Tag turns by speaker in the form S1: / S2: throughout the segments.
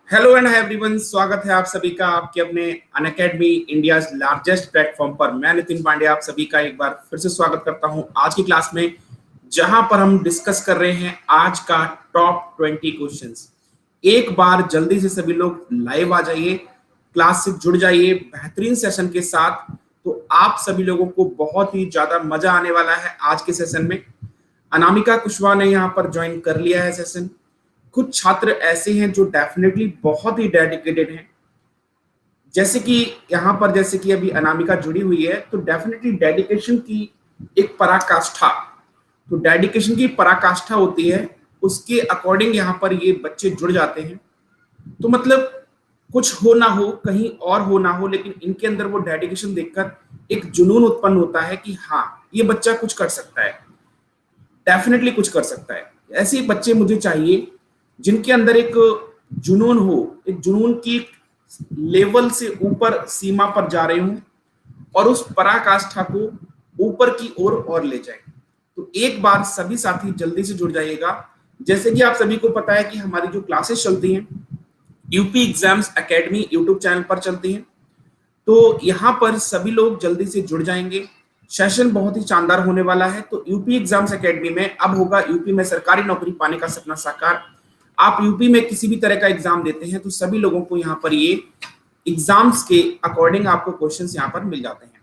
S1: Hello and hi everyone, स्वागत है आप सभी का आपके अपने अनअकैडमी इंडिया लार्जेस्ट प्लेटफॉर्म पर। मैं नितिन पांडे आप सभी का एक बार फिर से स्वागत करता हूं आज की क्लास में, जहां पर हम डिस्कस कर रहे हैं आज का टॉप 20 क्वेश्चंस। एक बार जल्दी से सभी लोग लाइव आ जाइए, क्लास से जुड़ जाइए बेहतरीन सेशन के साथ। तो आप सभी लोगों को बहुत ही ज्यादा मजा आने वाला है आज के सेशन में। अनामिका कुशवाहा ने यहाँ पर ज्वाइन कर लिया है सेशन। कुछ छात्र ऐसे हैं जो डेफिनेटली बहुत ही डेडिकेटेड हैं, जैसे कि यहाँ पर जैसे कि अभी अनामिका जुड़ी हुई है, तो डेफिनेटली डेडिकेशन की एक पराकाष्ठा, तो डेडिकेशन की पराकाष्ठा होती है, उसके अकॉर्डिंग यहाँ पर ये बच्चे जुड़ जाते हैं। तो मतलब कुछ हो ना हो, कहीं और हो ना हो, लेकिन इनके अंदर वो डेडिकेशन देखकर एक जुनून उत्पन्न होता है कि हाँ, ये बच्चा कुछ कर सकता है, डेफिनेटली कुछ कर सकता है। ऐसे बच्चे मुझे चाहिए जिनके अंदर एक जुनून हो, एक जुनून की लेवल से ऊपर सीमा पर जा रहे हों और उस पराकाष्ठा को ऊपर की ओर और ले जाए। तो एक बार सभी साथी जल्दी से जुड़ जाइएगा। जैसे कि आप सभी को पता है कि हमारी जो क्लासेस चलती हैं UP exams academy YouTube channel पर चलती हैं, तो यहाँ पर सभी लोग जल्दी से जुड़ जाएंगे। सेशन बहुत ही शानदार होने वाला है। तो यूपी एग्जाम्स एकेडमी में अब होगा यूपी में सरकारी नौकरी पाने का सपना साकार। आप यूपी में किसी भी तरह का एग्जाम देते हैं तो सभी लोगों को यहाँ पर ये एग्जाम्स के अकॉर्डिंग आपको क्वेश्चंस यहाँ पर मिल जाते हैं।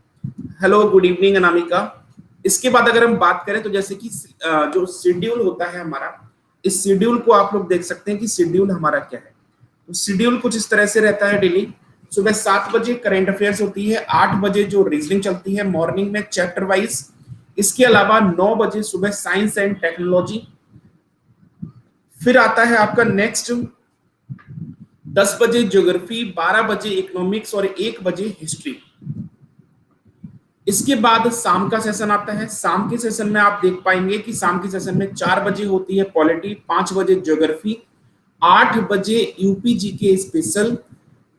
S1: Hello, good evening Anamika. इसके बाद अगर हम बात करें तो जैसे कि जो शेड्यूल होता है हमारा, इस शेड्यूल को आप लोग देख सकते हैं कि शेड्यूल हमारा क्या है। तो शेड्यूल कुछ इस तरह से रहता है। डेली सुबह 7 बजे करंट अफेयर्स होती है, 8 बजे जो रीजनिंग चलती है मॉर्निंग में चैप्टर वाइज। इसके अलावा 9 बजे सुबह साइंस एंड टेक्नोलॉजी। फिर आता है आपका नेक्स्ट 10 बजे ज्योग्राफी, 12 बजे इकोनॉमिक्स और 1 बजे हिस्ट्री। इसके बाद शाम का सेशन आता है। शाम के सेशन में आप देख पाएंगे कि शाम के सेशन में 4 बजे होती है पॉलिटी, 5 बजे ज्योग्राफी, 8 बजे यूपी जीके स्पेशल।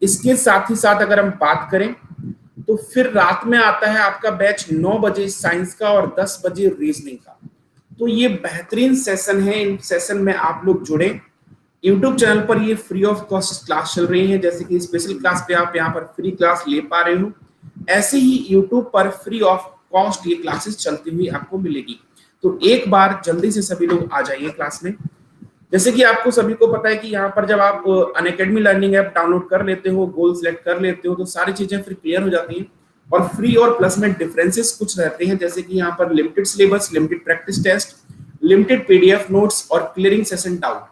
S1: इसके साथ ही साथ अगर हम बात करें तो फिर रात में आता है आपका बैच 9 बजे साइंस का और 10 बजे रीजनिंग का। तो ये बेहतरीन सेशन है। इन सेशन में आप लोग जुड़े। यूट्यूब चैनल पर ये फ्री ऑफ कॉस्ट क्लास चल रही है, जैसे कि स्पेशल क्लास पे आप यहाँ पर फ्री क्लास ले पा रहे हो, ऐसे ही यूट्यूब पर फ्री ऑफ कॉस्ट ये क्लासेस चलती हुई आपको मिलेगी। तो एक बार जल्दी से सभी लोग आ जाइए क्लास में। जैसे कि आपको सभी को पता है कि यहाँ पर जब आप अनअकैडमी लर्निंग ऐप डाउनलोड कर लेते हो, गोल सेलेक्ट कर लेते हो, तो सारी चीजें फिर क्लियर हो जाती हैं। और फ्री और प्लस में डिफरेंसेस कुछ रहते हैं, जैसे कि यहाँ पर limited syllabus, limited practice test, limited PDF notes और क्लियरिंग सेशन डाउट।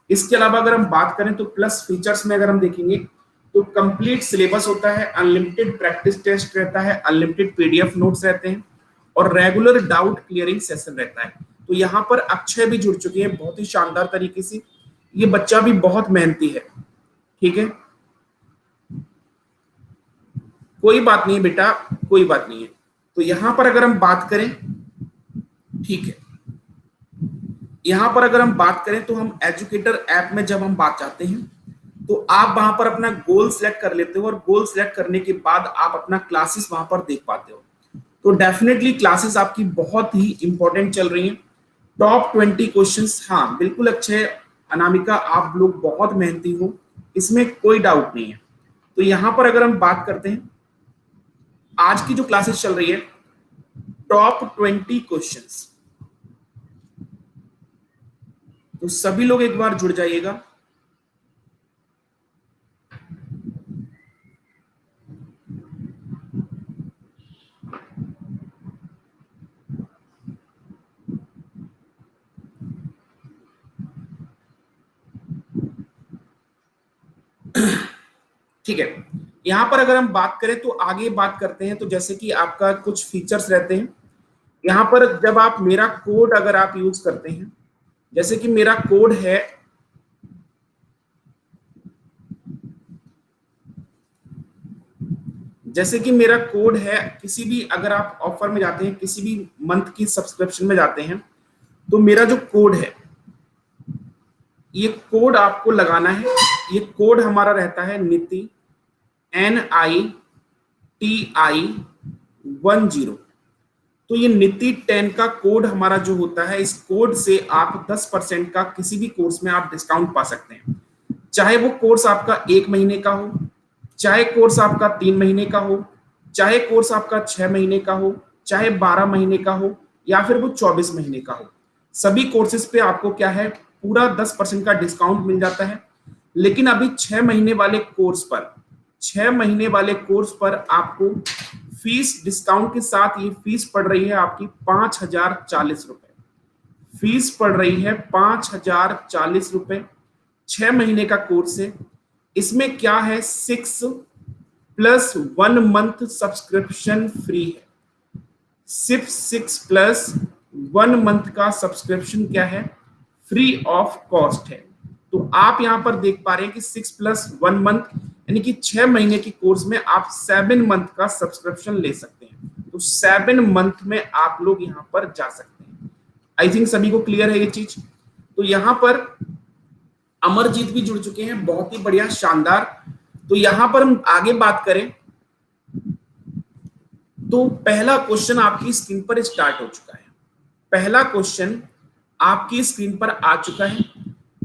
S1: इसके अलावा अगर हम बात करें तो प्लस फीचर्स में अगर हम देखेंगे तो कंप्लीट सिलेबस होता है, अनलिमिटेड प्रैक्टिस टेस्ट रहता है, अनलिमिटेड पीडीएफ नोट्स रहते हैं और रेगुलर डाउट क्लियरिंग सेशन रहता है। तो यहाँ पर अक्षय भी जुड़ चुके हैं बहुत ही शानदार तरीके से। ये बच्चा भी बहुत मेहनती है, ठीक है, कोई बात नहीं बेटा, कोई बात नहीं है। तो यहाँ पर अगर हम बात करें, ठीक है, यहाँ पर अगर हम बात करें तो हम एजुकेटर ऐप में जब हम बात चाहते हैं तो आप वहां पर अपना गोल सिलेक्ट कर लेते हो और गोल सिलेक्ट करने के बाद आप अपना क्लासेस वहां पर देख पाते हो। तो डेफिनेटली क्लासेस आपकी बहुत ही इंपॉर्टेंट चल रही हैं। टॉप 20 क्वेश्चंस, हाँ बिल्कुल अक्षय, अनामिका, आप लोग बहुत मेहनती हो, इसमें कोई डाउट नहीं है। तो यहां पर अगर हम बात करते हैं आज की जो क्लासेस चल रही है टॉप 20 क्वेश्चंस, तो सभी लोग एक बार जुड़ जाइएगा। ठीक है, यहां पर अगर हम बात करें तो आगे बात करते हैं। तो जैसे कि आपका कुछ फीचर्स रहते हैं यहां पर, जब आप मेरा कोड अगर आप यूज करते हैं, जैसे कि मेरा कोड है किसी भी, अगर आप ऑफर में जाते हैं, किसी भी मंथ की सब्सक्रिप्शन में जाते हैं, तो मेरा जो कोड है, ये कोड आपको लगाना है। ये कोड हमारा रहता है नीति NITI10। तो ये नीति 10 का कोड हमारा जो होता है, इस कोड से आप 10% का किसी भी कोर्स में आप डिस्काउंट पा सकते हैं। चाहे वो कोर्स आपका 1 महीने का हो, चाहे कोर्स आपका 3 महीने का हो, चाहे कोर्स आपका 6 महीने का हो, चाहे 12 महीने का हो, या फिर वो 24 महीने का हो। सभी कोर्सेज पे आपको क्या है, पूरा 10% का डिस्काउंट मिल जाता है। लेकिन अभी 6 महीने वाले कोर्स पर, 6 महीने वाले कोर्स पर आपको फीस डिस्काउंट के साथ ये फीस पड़ रही है आपकी 5,040 रुपए। फीस पड़ रही है 5,040 रुपए। 6 महीने का कोर्स है। इसमें क्या है, 6+1 मंथ सब्सक्रिप्शन फ्री है। सिर्फ 6+1 मंथ का सब्सक्रिप्शन क्या है, फ्री ऑफ कॉस्ट है। तो आप यहां पर देख पा रहे हैं कि 6+1 मंथ यानी कि 6 महीने की कोर्स में आप 7 मंथ का सब्सक्रिप्शन ले सकते हैं। तो 7 मंथ में आप लोग यहां पर जा सकते हैं। आई थिंक सभी को क्लियर है ये चीज। तो यहां पर अमरजीत भी जुड़ चुके हैं, बहुत ही बढ़िया, शानदार। तो यहां पर हम आगे बात करें तो पहला क्वेश्चन आपकी स्क्रीन पर स्टार्ट हो चुका है। पहला क्वेश्चन आपकी स्क्रीन पर आ चुका है।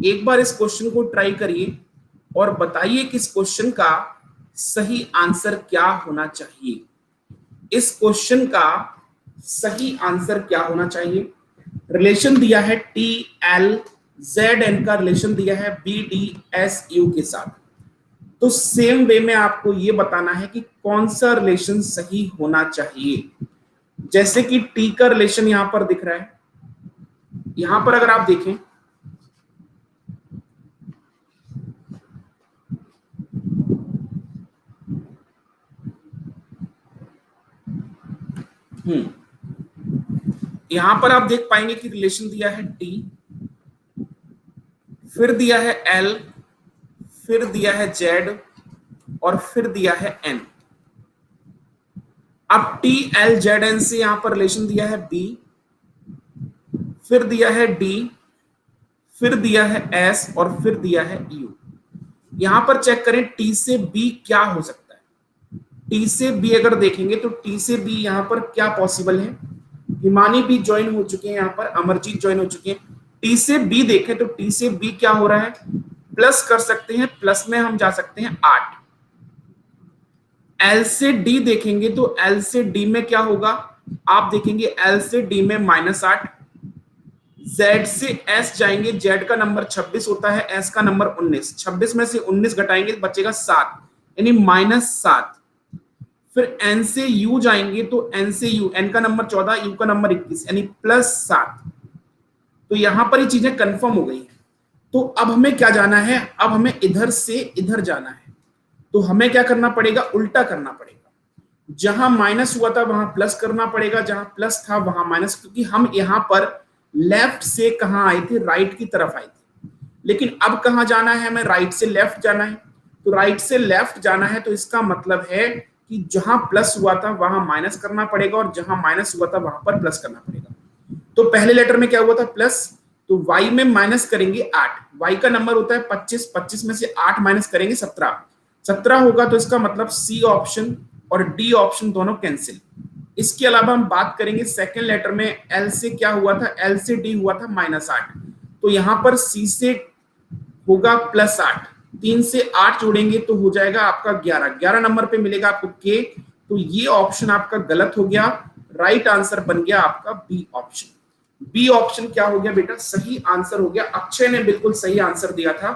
S1: एक बार इस क्वेश्चन को ट्राई करिए और बताइए कि इस क्वेश्चन का सही आंसर क्या होना चाहिए। इस क्वेश्चन का सही आंसर क्या होना चाहिए। रिलेशन दिया है टी एल जेड एन का रिलेशन दिया है बी डी एस यू के साथ। तो सेम वे में आपको ये बताना है कि कौन सा रिलेशन सही होना चाहिए। जैसे कि टी का रिलेशन यहां पर दिख रहा है। यहां पर अगर आप देखें यहां पर आप देख पाएंगे कि रिलेशन दिया है टी, फिर दिया है एल, फिर दिया है जेड और फिर दिया है एन। अब टी एल जेड एन से यहां पर रिलेशन दिया है बी, फिर दिया है डी, फिर दिया है एस और फिर दिया है यू। यहां पर चेक करें टी से बी क्या हो सकता है। टी से बी अगर देखेंगे तो टी से बी यहां पर क्या पॉसिबल है। हिमानी भी ज्वाइन हो चुके हैं, यहां पर अमरजीत ज्वाइन हो चुके हैं। टी से बी देखें तो टी से बी क्या हो रहा है, प्लस कर सकते हैं, प्लस में हम जा सकते हैं 8। एल से डी देखेंगे तो एल से डी में क्या होगा, आप देखेंगे एल से डी में -8। जेड से एस जाएंगे, जेड का नंबर 26 होता है, एस का नंबर 19। 26 में से 19 घटाएंगे बचेगा 7 यानी -7। फिर एन से यू जाएंगे तो एन से यू, एन का नंबर 14, यू का नंबर 21 यानी +7। तो यहां पर ये चीजें कंफर्म हो गई हैं। तो अब हमें क्या जाना है, अब हमें इधर से इधर जाना है। तो हमें क्या करना पड़ेगा, उल्टा करना पड़ेगा। जहां माइनस हुआ था वहां प्लस करना पड़ेगा, जहां प्लस था वहां माइनस, क्योंकि हम यहां पर लेफ्ट से कहां आए थे, राइट की तरफ आए थे। लेकिन अब कहां जाना है, हमें राइट से लेफ्ट जाना है। तो राइट से लेफ्ट जाना है तो इसका मतलब है कि जहां प्लस हुआ था वहां माइनस करना पड़ेगा और जहां माइनस हुआ था वहां पर प्लस करना पड़ेगा। तो पहले लेटर में क्या हुआ था, प्लस। तो y में माइनस करेंगे 8, y का नंबर होता है 25, 25 में से 8 माइनस करेंगे 17, 17 होगा। तो इसका मतलब सी ऑप्शन और डी ऑप्शन दोनों कैंसिल। इसके अलावा हम बात करेंगे सेकेंड लेटर में, एल से क्या हुआ था, एल से डी हुआ था -8। तो यहां पर सी से होगा +8, 3 से 8 जोड़ेंगे तो हो जाएगा आपका 11, 11 नंबर पे मिलेगा आपको के। तो ये ऑप्शन आपका गलत हो गया। राइट आंसर बन गया आपका बी ऑप्शन। बी ऑप्शन क्या हो गया बेटा, सही आंसर हो गया। अक्षय ने बिल्कुल सही आंसर दिया था।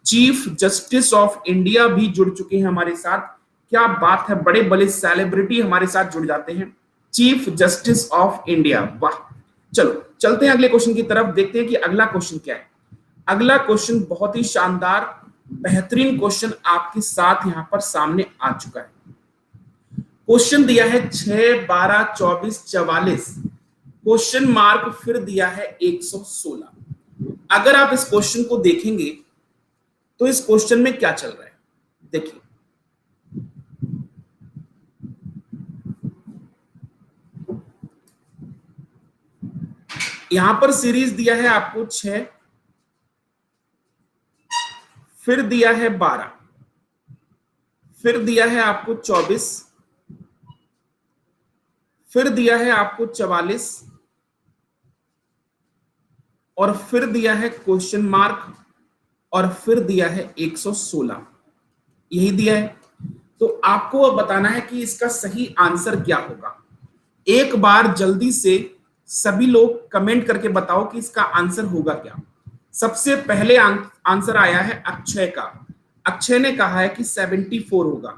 S1: चीफ जस्टिस ऑफ इंडिया भी जुड़ चुके हैं हमारे साथ। क्या बात है, बड़े बड़े सेलिब्रिटी हमारे साथ जुड़ जाते हैं। चीफ जस्टिस ऑफ इंडिया, वाह। चलो चलते हैं अगले क्वेश्चन की तरफ, देखते हैं कि अगला क्वेश्चन क्या है। अगला क्वेश्चन बहुत ही शानदार बेहतरीन क्वेश्चन आपके साथ यहां पर सामने आ चुका है। क्वेश्चन दिया है 6, 12, 24, 44, क्वेश्चन मार्क फिर दिया है 116। अगर आप इस क्वेश्चन को देखेंगे तो इस क्वेश्चन में क्या चल रहा है, देखिए। यहां पर सीरीज दिया है आपको 6, फिर दिया है 12, फिर दिया है आपको 24, फिर दिया है आपको 44 और फिर दिया है क्वेश्चन मार्क। और फिर दिया है 116, यही दिया है। तो आपको अब बताना है कि इसका सही आंसर क्या होगा। एक बार जल्दी से सभी लोग कमेंट करके बताओ कि इसका आंसर होगा क्या। सबसे पहले आंसर आया है अक्षय का। अक्षय ने कहा है कि 74 होगा।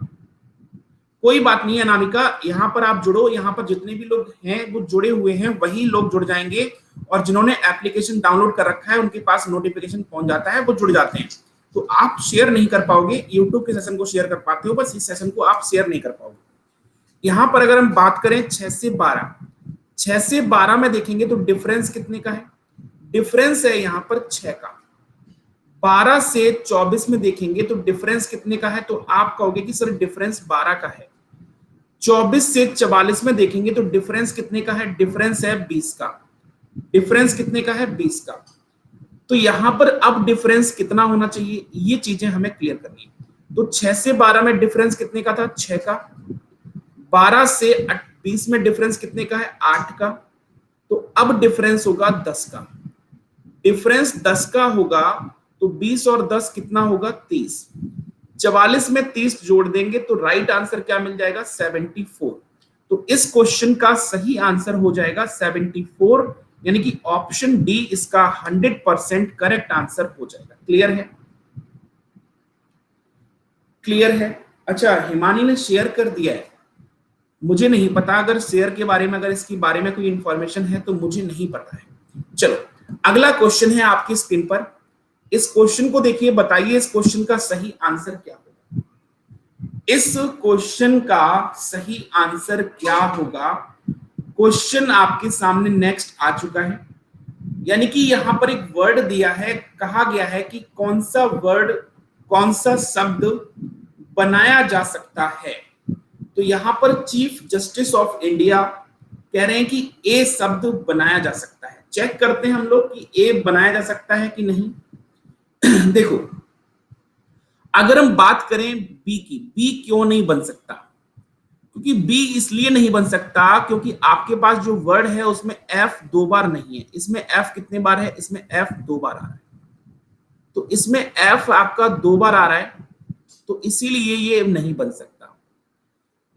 S1: कोई बात नहीं है अनामिका, यहां पर आप जुड़ो, यहां पर जितने भी लोग हैं वो जुड़े हुए हैं वही लोग जुड़ जाएंगे, और जिन्होंने एप्लीकेशन डाउनलोड कर रखा है उनके पास नोटिफिकेशन पहुंच जाता है, वो जुड़ जाते हैं। तो आप शेयर नहीं कर पाओगे, यूट्यूब के सेशन को शेयर कर पाते हो, बस इस सेशन को आप शेयर नहीं कर पाओगे। यहां पर अगर हम बात करें 6 से 12, 6 से 12 में देखेंगे तो डिफरेंस कितने का है? डिफरेंस है यहां पर 6 का। 12 से 24 में देखेंगे तो डिफरेंस कितने का है? तो आप कहोगे कि सर डिफरेंस 12 का है। 24 से 44 में देखेंगे तो डिफरेंस कितने का है? डिफरेंस है 20 का। डिफरेंस कितने का है? 20 का। तो यहां पर अब डिफरेंस कितना होना चाहिए, ये चीजें हमें क्लियर करनी है। तो 6 से 12 में डिफरेंस कितने का था? 6 का। 12 से 20 में डिफरेंस कितने का है? 8 का। तो अब डिफरेंस होगा 10 का। डिफरेंस 10 का होगा तो 20 और 10 कितना होगा? 30। 44 में 30 जोड़ देंगे तो राइट आंसर क्या मिल जाएगा? 74। तो इस क्वेश्चन का सही आंसर हो जाएगा 74, यानी कि ऑप्शन डी इसका 100% करेक्ट आंसर हो जाएगा। क्लियर है? क्लियर है? अच्छा, हिमानी ने शेयर कर दिया है, मुझे नहीं पता, अगर शेयर के बारे में, अगर इसके बारे में कोई इंफॉर्मेशन है तो मुझे नहीं पता है। चलो अगला क्वेश्चन है आपकी स्क्रीन पर, इस क्वेश्चन को देखिए, बताइए इस क्वेश्चन का सही आंसर क्या होगा। इस क्वेश्चन का सही आंसर क्या होगा? क्वेश्चन आपके सामने नेक्स्ट आ चुका है, यानी कि यहां पर एक वर्ड दिया है, कहा गया है कि कौन सा वर्ड, कौन सा शब्द बनाया जा सकता है। तो यहां पर चीफ जस्टिस ऑफ इंडिया कह रहे हैं कि ए शब्द बनाया जा सकता है। चेक करते हैं हम लोग कि ए बनाया जा सकता है कि नहीं। देखो, अगर हम बात करें बी की, बी क्यों नहीं बन सकता? क्योंकि बी इसलिए नहीं बन सकता क्योंकि आपके पास जो वर्ड है उसमें एफ 2 बार नहीं है। इसमें एफ कितने बार है? इसमें एफ 2 बार आ रहा है। तो इसमें एफ आपका 2 बार आ रहा है, तो इसीलिए ये नहीं बन सकता।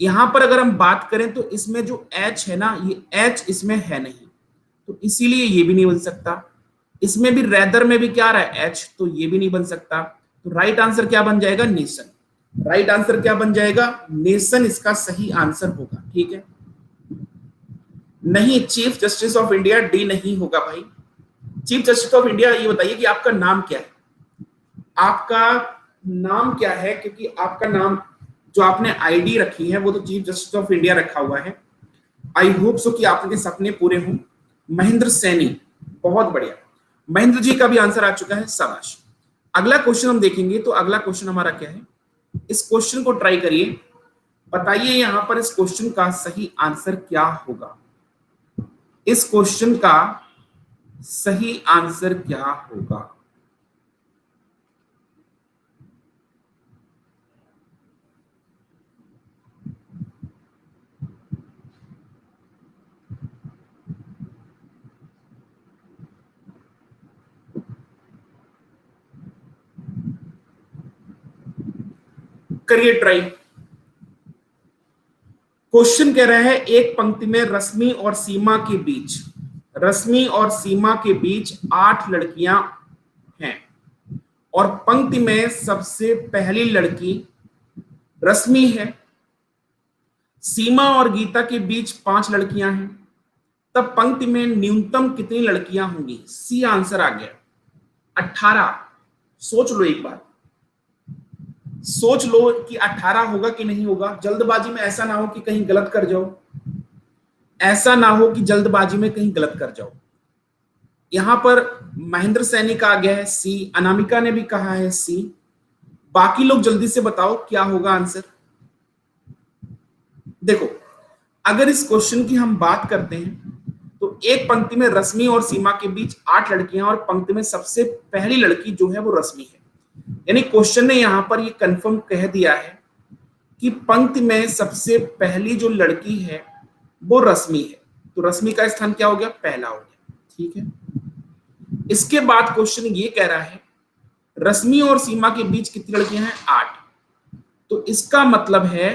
S1: यहां पर अगर हम बात करें तो इसमें जो एच है ना, ये एच इसमें है नहीं, तो इसीलिए ये भी नहीं बन सकता। इसमें भी रेदर में भी क्या आ रहा है? एच, तो ये भी नहीं बन सकता। तो राइट आंसर क्या बन जाएगा? नेशन। राइट आंसर क्या बन जाएगा? नेशन इसका सही आंसर होगा। ठीक है? नहीं, chief justice of India D नहीं होगा भाई। चीफ जस्टिस ऑफ इंडिया, ये बताइए कि आपका नाम क्या है? आपका नाम क्या है? क्योंकि आपका नाम जो आपने आईडी रखी है वो तो चीफ जस्टिस ऑफ इंडिया रखा हुआ है। आई होप सो कि आपके सपने पूरे हों। महेंद्र सैनी, बहुत बढ़िया। महेंद्र जी का भी आंसर आ चुका है, शाबाश। अगला क्वेश्चन हम देखेंगे, तो अगला क्वेश्चन हमारा क्या है? इस क्वेश्चन को ट्राई करिए, बताइए यहां पर इस क्वेश्चन का सही आंसर क्या होगा। इस क्वेश्चन का सही आंसर क्या होगा? करिए ट्राई। क्वेश्चन कह रहा है एक पंक्ति में रश्मि और सीमा के बीच, रश्मि और सीमा के बीच 8 लड़कियां हैं और पंक्ति में सबसे पहली लड़की रश्मि है। सीमा और गीता के बीच 5 लड़कियां हैं, तब पंक्ति में न्यूनतम कितनी लड़कियां होंगी? सी आंसर आ गया 18। सोच लो एक बार, सोच लो कि 18 होगा कि नहीं होगा। जल्दबाजी में ऐसा ना हो कि कहीं गलत कर जाओ, ऐसा ना हो कि जल्दबाजी में कहीं गलत कर जाओ। यहां पर महेंद्र सैनी का आ गया है सी, अनामिका ने भी कहा है सी। बाकी लोग जल्दी से बताओ क्या होगा आंसर। देखो, अगर इस क्वेश्चन की हम बात करते हैं तो एक पंक्ति में रश्मि और सीमा के बीच 8 लड़कियां और पंक्ति में सबसे पहली लड़की जो है वो रश्मि है, यानी क्वेश्चन ने यहां पर ये कंफर्म कह दिया है कि पंक्ति में सबसे पहली जो लड़की है वो रश्मि है। तो रश्मि का स्थान क्या हो गया? पहला हो गया। ठीक है? इसके बाद क्वेश्चन ये कह रहा है रश्मि और सीमा के बीच कितनी लड़कियां हैं? 8। तो इसका मतलब है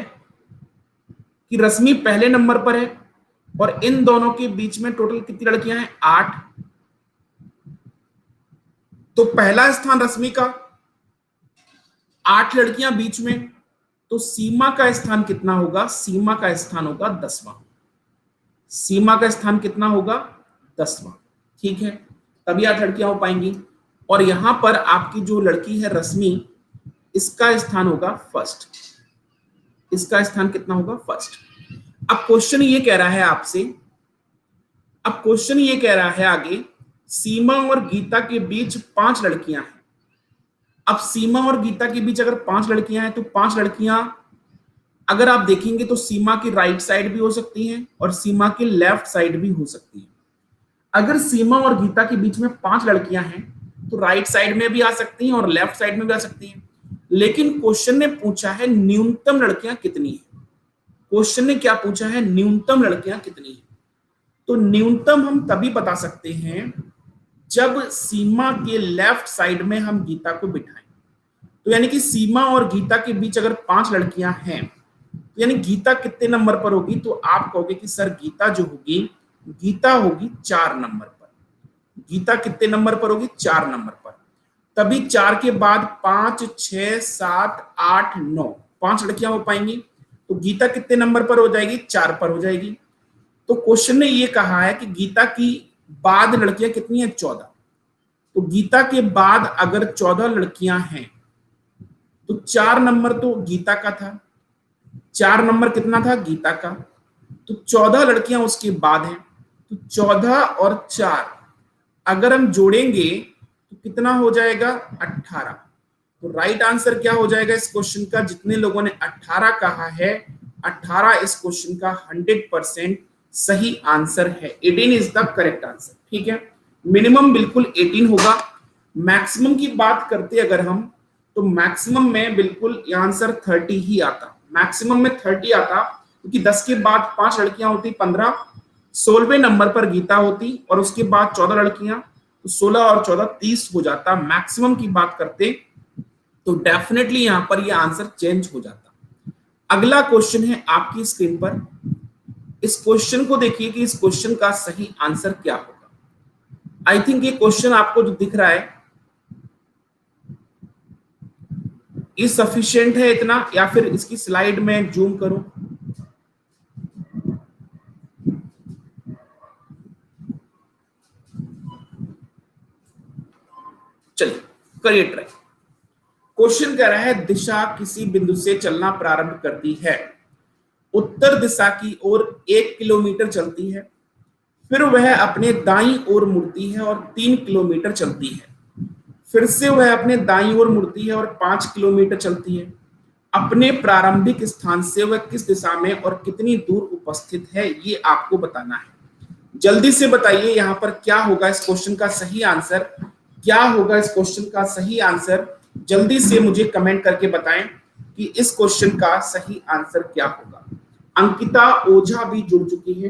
S1: कि रश्मि पहले नंबर पर है और इन दोनों के बीच में टोटल कितनी लड़कियां हैं? 8। तो पहला स्थान रश्मि का, 8 लड़कियां बीच में, तो सीमा का स्थान कितना होगा? सीमा का स्थान होगा 10वां। सीमा का स्थान कितना होगा? 10वां। ठीक है, तभी 8 लड़कियां हो पाएंगी। और यहां पर आपकी जो लड़की है रश्मि, इसका स्थान होगा फर्स्ट। इसका स्थान कितना होगा? फर्स्ट। अब क्वेश्चन ये कह रहा है आपसे, अब क्वेश्चन ये कह रहा है आगे, सीमा और गीता के बीच 5 लड़कियां हैं। अब सीमा और गीता के बीच अगर 5 लड़कियां हैं तो 5 लड़कियां अगर आप देखेंगे तो सीमा की राइट साइड भी हो सकती हैं और सीमा की लेफ्ट साइड भी हो सकती है। अगर सीमा और गीता के बीच में 5 लड़कियां हैं तो राइट साइड में भी आ सकती हैं और लेफ्ट साइड में भी आ सकती हैं। लेकिन क्वेश्चन ने पूछा है न्यूनतम लड़कियां कितनी है। क्वेश्चन ने क्या पूछा है? न्यूनतम लड़कियां कितनी है। तो न्यूनतम हम तभी बता सकते हैं जब सीमा के लेफ्ट साइड में हम गीता को बिठाएं। तो यानी कि सीमा और गीता के बीच अगर 5 लड़कियां हैं, तो यानी गीता कितने नंबर पर होगी? तो आप कहोगे कि सर गीता जो होगी, गीता होगी 4 नंबर पर। गीता कितने नंबर पर होगी? 4 नंबर पर। तभी 4 के बाद 5, 6, 7, 8, 9, 5 लड़कियां हो पाएंगी। तो गीता कितने नंबर पर हो जाएगी? 4 पर हो जाएगी। तो क्वेश्चन ने ये कहा है कि गीता की बाद लड़कियां कितनी है? 14। तो गीता के बाद अगर 14 लड़कियां हैं तो 4 नंबर तो गीता का था, 4 नंबर कितना था? गीता का। तो 14 लड़कियां उसके बाद हैं। तो 14 और 4 अगर हम जोड़ेंगे तो कितना हो जाएगा? 18। तो राइट आंसर क्या हो जाएगा इस क्वेश्चन का? जितने लोगों ने 18 कहा है, 18 इस क्वेश्चन का 100% सही आंसर है। 18 इज द करेक्ट आंसर। ठीक है, मिनिमम बिल्कुल 18 होगा। मैक्सिमम की बात करते अगर हम, तो मैक्सिमम में बिल्कुल आंसर 30 ही आता। मैक्सिमम में 30 आता, क्योंकि 10 के बाद 5 लड़कियां होती 15, 16वें नंबर पर गीता होती और उसके बाद 14 लड़कियां, तो 16 और 14 30 हो जाता। मैक्सिमम की बात करते तो डेफिनेटली यहां पर यह आंसर चेंज हो जाता। अगला क्वेश्चन है आपकी स्क्रीन पर। इस क्वेश्चन को देखिए कि इस क्वेश्चन का सही आंसर क्या होगा। आई थिंक ये क्वेश्चन आपको जो दिख रहा है ये सफिशिएंट है इतना, या फिर इसकी स्लाइड में जूम करूं? चलिए करिए ट्राई। क्वेश्चन कह रहा है दिशा किसी बिंदु से चलना प्रारंभ करती है, उत्तर दिशा की ओर 1 किलोमीटर चलती है, फिर वह अपने दाईं ओर मुड़ती है और 3 किलोमीटर चलती है, फिर से वह अपने दाईं ओर मुड़ती है और 5 किलोमीटर चलती है। अपने प्रारंभिक स्थान से वह किस दिशा में और कितनी दूर उपस्थित है, ये आपको बताना है। जल्दी से बताइए यहाँ पर क्या होगा इस क्वेश्चन का सही आंसर? क्या होगा इस क्वेश्चन का सही आंसर? जल्दी से मुझे कमेंट करके बताएं कि इस क्वेश्चन का सही आंसर क्या होगा। अंकिता ओझा भी जुड़ चुकी है।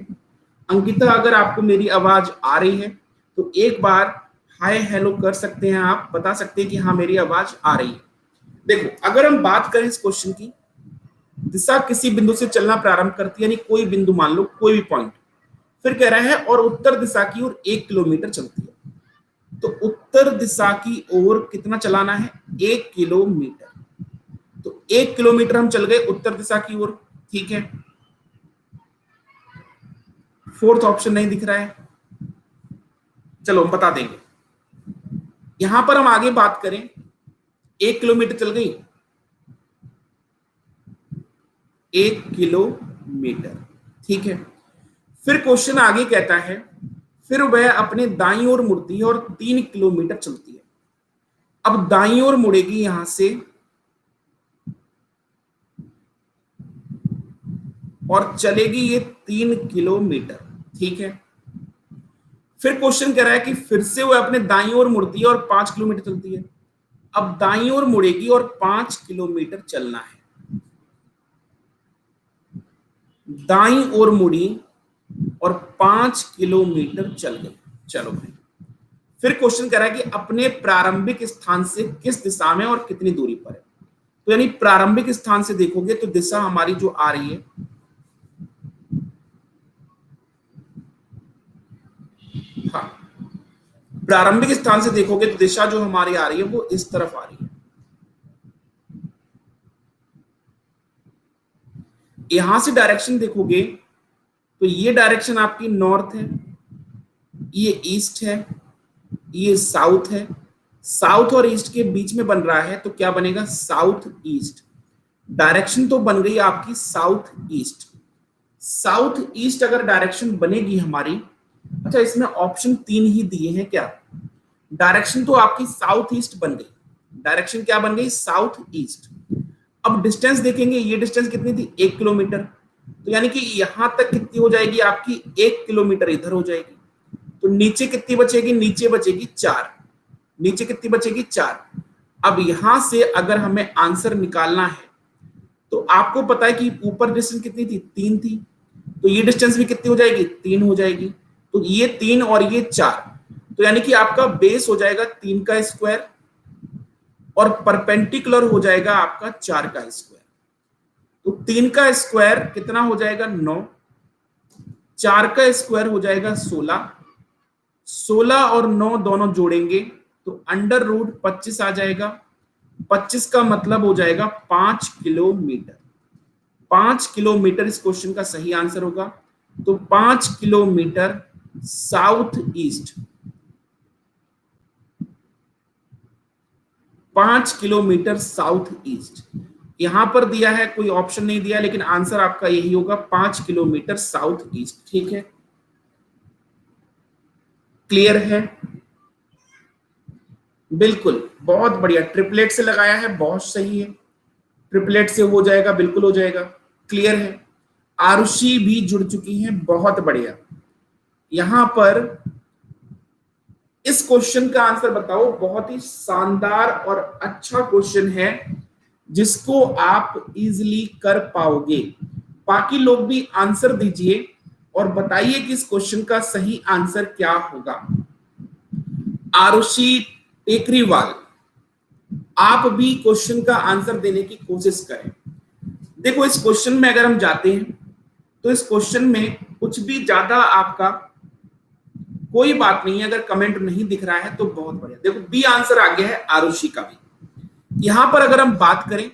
S1: अंकिता, अगर आपको मेरी आवाज आ रही है तो एक बार हाय हेलो कर सकते हैं, आप बता सकते हैं कि हाँ मेरी आवाज आ रही है। देखो, अगर हम बात करें इस क्वेश्चन की, दिशा किसी बिंदु से चलना प्रारंभ करती है, यानी कोई बिंदु मान लो, कोई भी पॉइंट, फिर कह रहा है और उत्तर दिशा की ओर 1 किलोमीटर चलती है। तो उत्तर दिशा की ओर कितना चलाना है? 1 किलोमीटर। तो 1 किलोमीटर हम चल गए उत्तर दिशा की ओर। ठीक है, फोर्थ ऑप्शन नहीं दिख रहा है, चलो हम बता देंगे। यहां पर हम आगे बात करें, 1 किलोमीटर चल गई, 1 किलोमीटर। ठीक है, फिर क्वेश्चन आगे कहता है फिर वह अपने दाईं ओर मुड़ती है और 3 किलोमीटर चलती है। अब दाईं ओर मुड़ेगी यहां से और चलेगी ये 3 किलोमीटर। ठीक है, फिर क्वेश्चन कह रहा है कि फिर से वह अपने दाईं ओर मुड़ती है और 5 किलोमीटर चलती है। अब दाईं ओर मुड़ेगी और 5 किलोमीटर चलना है। दाईं ओर मुड़ी और 5 किलोमीटर चल गई। चलो भाई, फिर क्वेश्चन कह रहा है कि अपने प्रारंभिक स्थान से किस दिशा में और कितनी दूरी पर है। तो यानी प्रारंभिक स्थान से देखोगे तो दिशा हमारी जो आ रही है, हाँ, प्रारंभिक स्थान से देखोगे तो दिशा जो हमारी आ रही है वो इस तरफ आ रही है। यहां से डायरेक्शन देखोगे तो ये डायरेक्शन आपकी नॉर्थ है, ये ईस्ट है, ये साउथ है। साउथ और ईस्ट के बीच में बन रहा है तो क्या बनेगा, साउथ ईस्ट। डायरेक्शन तो बन गई आपकी साउथ ईस्ट। साउथ ईस्ट अगर डायरेक्शन बनेगी हमारी, अच्छा इसमें ऑप्शन 3 ही दिए हैं क्या, डायरेक्शन तो आपकी साउथ ईस्ट बन गई, डायरेक्शन क्या बन गई, साउथ ईस्ट। अब डिस्टेंस देखेंगे, ये डिस्टेंस कितनी थी, 1 किलोमीटर, तो यानी कि यहां तक कितनी हो जाएगी आपकी, 1 किलोमीटर इधर हो जाएगी। तो नीचे कितनी बचेगी, नीचे बचेगी 4, नीचे कितनी बचेगी 4। अब यहां से अगर हमें आंसर निकालना है तो आपको पता है कि ऊपर डिस्टेंस कितनी थी, 3 थी, तो ये डिस्टेंस भी कितनी हो जाएगी, 3 हो जाएगी। तो ये 3 और ये 4, तो यानी कि आपका बेस हो जाएगा 3 का स्क्वायर और परपेंडिकुलर हो जाएगा आपका 4 का स्क्वायर। तो 3 का स्क्वायर कितना हो जाएगा, 9, 4 का स्क्वायर हो जाएगा 16, 16 और 9 दोनों जोड़ेंगे तो अंडर रूट 25 आ जाएगा। 25 का मतलब हो जाएगा 5 किलोमीटर। 5 किलोमीटर इस क्वेश्चन का सही आंसर होगा। तो 5 kilometre south east, 5 kilometre south east यहां पर दिया है, कोई ऑप्शन नहीं दिया, लेकिन आंसर आपका यही होगा, 5 किलोमीटर साउथ ईस्ट। ठीक है, क्लियर है, बिल्कुल, बहुत बढ़िया। ट्रिपलेट से लगाया है, बहुत सही है, ट्रिपलेट से हो जाएगा, बिल्कुल हो जाएगा, क्लियर है। आरुषि भी जुड़ चुकी हैं, बहुत बढ़िया। यहां पर इस क्वेश्चन का आंसर बताओ, बहुत ही शानदार और अच्छा क्वेश्चन है जिसको आप इजीली कर पाओगे। बाकी लोग भी आंसर दीजिए और बताइए कि इस क्वेश्चन का सही आंसर क्या होगा। आरुषि टेकरीवाल, आप भी क्वेश्चन का आंसर देने की कोशिश करें। देखो इस क्वेश्चन में अगर हम जाते हैं तो इस क्वेश्चन में कुछ भी ज्यादा आपका कोई बात नहीं है, अगर कमेंट नहीं दिख रहा है तो बहुत बढ़िया। देखो बी आंसर आ गया है आरुषि का भी। यहां पर अगर हम बात करें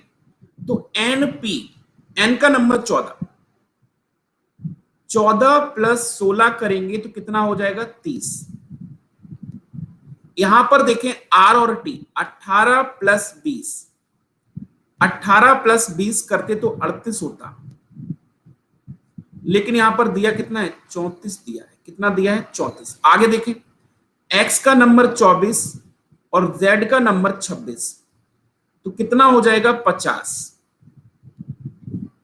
S1: तो एनपी, एन का नंबर 14, 14 प्लस 16 करेंगे तो कितना हो जाएगा, 30। यहां पर देखें आर और टी, 18 प्लस 20, 18 प्लस 20 करते तो 38 होता, लेकिन यहां पर दिया कितना है, 34 दिया है। कितना दिया है, 34। आगे देखें, x का नंबर 24 और z का नंबर 26, तो कितना हो जाएगा, 50।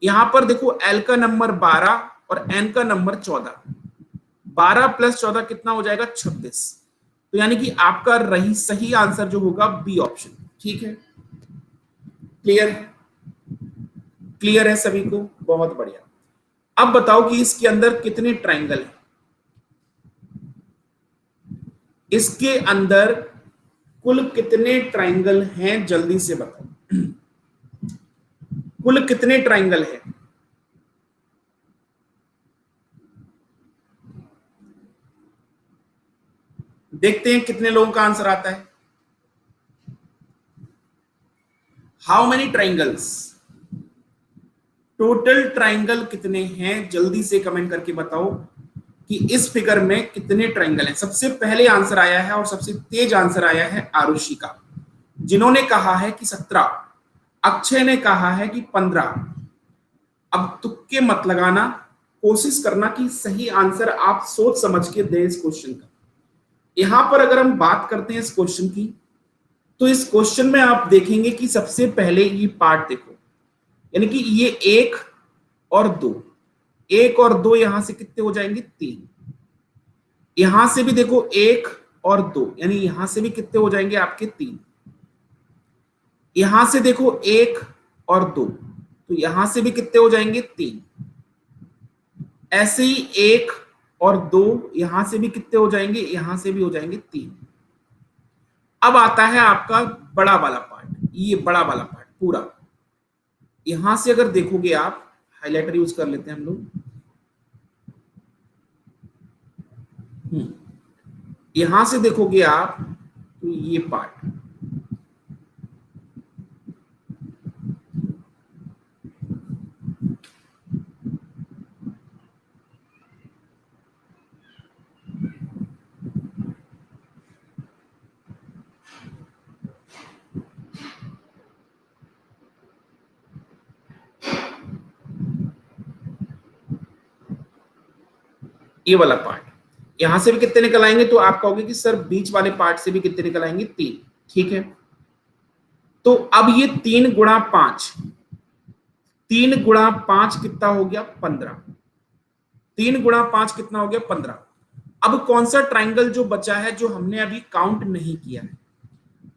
S1: यहां पर देखो l का नंबर 12 और n का नंबर 14, 12 प्लस 14 कितना हो जाएगा, 26। तो यानी कि आपका रही सही आंसर जो होगा बी ऑप्शन। ठीक है, क्लियर है, क्लियर है सभी को, बहुत बढ़िया। अब बताओ कि इसके अंदर कितने ट्रायंगल हैं, इसके अंदर कुल कितने ट्रायंगल हैं, जल्दी से बताओ, कुल कितने ट्रायंगल हैं। देखते हैं कितने लोगों का आंसर आता है। How many triangles, total triangle कितने हैं, जल्दी से कमेंट करके बताओ कि इस फिगर में कितने ट्रायंगल हैं। सबसे पहले आंसर आया है और सबसे तेज आंसर आया है आरुषि का, जिन्होंने कहा है कि 17, अक्षय ने कहा है कि 15। अब तुक्के मत लगाना, कोशिश करना कि सही आंसर आप सोच समझ के दें इस क्वेश्चन का। यहां पर अगर हम बात करते हैं इस क्वेश्चन की, तो इस क्वेश्चन में आप देखेंगे कि सबसे पहले ये पार्ट देखो, यानी कि ये 1 और 2, 1 और 2 यहां से कितने हो जाएंगे, 3। यहां से भी देखो 1 और 2, यानी यहां से भी कितने हो जाएंगे आपके, 3। यहां से देखो 1 और 2, तो यहां से भी कितने हो जाएंगे, 3। ऐसे ही 1 और 2 यहां से भी कितने हो जाएंगे, यहां से भी हो जाएंगे 3। अब आता है आपका बड़ा वाला पार्ट, ये बड़ा वाला पार्ट पूरा। यहां से अगर देखोगे आप, हाइलाइटर यूज कर लेते हैं हम लोग। यहां से देखोगे आप तो ये पार्ट, ये वाला पार्ट, यहां से भी कितने निकल आएंगे, तो आप कहोगे कि सर बीच वाले पार्ट से भी कितने निकल आएंगे, 3। ठीक है, तो अब ये 3 × 5, 3 × 5 कितना हो गया, 15। 3 × 5 कितना हो गया, 15। अब कौन सा ट्राइंगल जो बचा है जो हमने अभी काउंट नहीं किया है,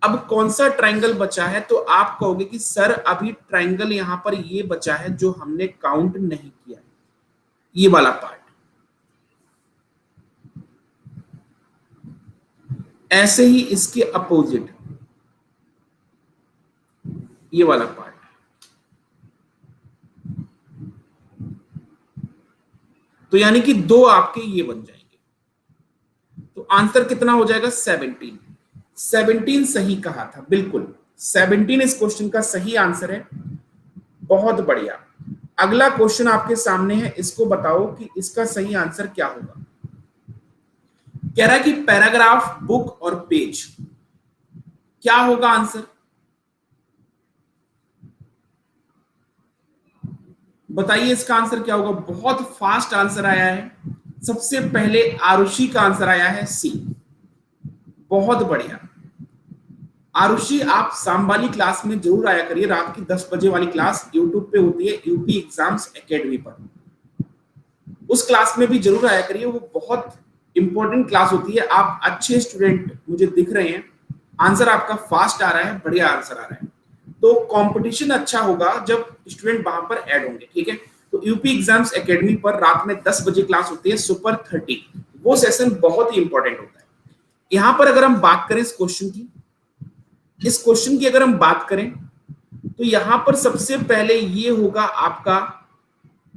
S1: अब कौन सा ट्राइंगल बचा है, तो आप कहोगे कि सर अभी ट्राइंगल यहां पर ये बचा है जो हमने काउंट नहीं किया, ये वाला पार्ट। ऐसे ही इसके अपोजिट ये वाला पार्ट, तो यानी कि 2 आपके ये बन जाएंगे, तो आंसर कितना हो जाएगा, 17। 17 सही कहा था, बिल्कुल 17 इस क्वेश्चन का सही आंसर है। बहुत बढ़िया। अगला क्वेश्चन आपके सामने है, इसको बताओ कि इसका सही आंसर क्या होगा। कह रहा है कि पैराग्राफ, बुक और पेज, क्या होगा आंसर, बताइए इसका आंसर क्या होगा। बहुत फास्ट आंसर आया है, सबसे पहले आरुषि का आंसर आया है सी। बहुत बढ़िया आरुषि, आप शाम वाली क्लास में जरूर आया करिए, रात की 10 बजे वाली क्लास यूट्यूब पे होती है, यूपी एग्जाम्स एकेडमी पर, उस क्लास में भी जरूर आया करिए, वो बहुत इंपॉर्टेंट क्लास होती है। आप अच्छे स्टूडेंट मुझे दिख रहे हैं, आंसर आपका फास्ट आ रहा है, बढ़िया आंसर आ रहा है, तो कंपटीशन अच्छा होगा जब स्टूडेंट वहां पर ऐड होंगे। ठीक है, तो यूपी एग्जाम्स एकेडमी पर रात में 10 बजे क्लास होती है, सुपर 30, वो सेशन बहुत ही इंपॉर्टेंट होता है। यहां पर अगर हम बात करें इस क्वेश्चन की, इस क्वेश्चन की अगर हम बात करें, तो यहां पर सबसे पहले ये होगा आपका,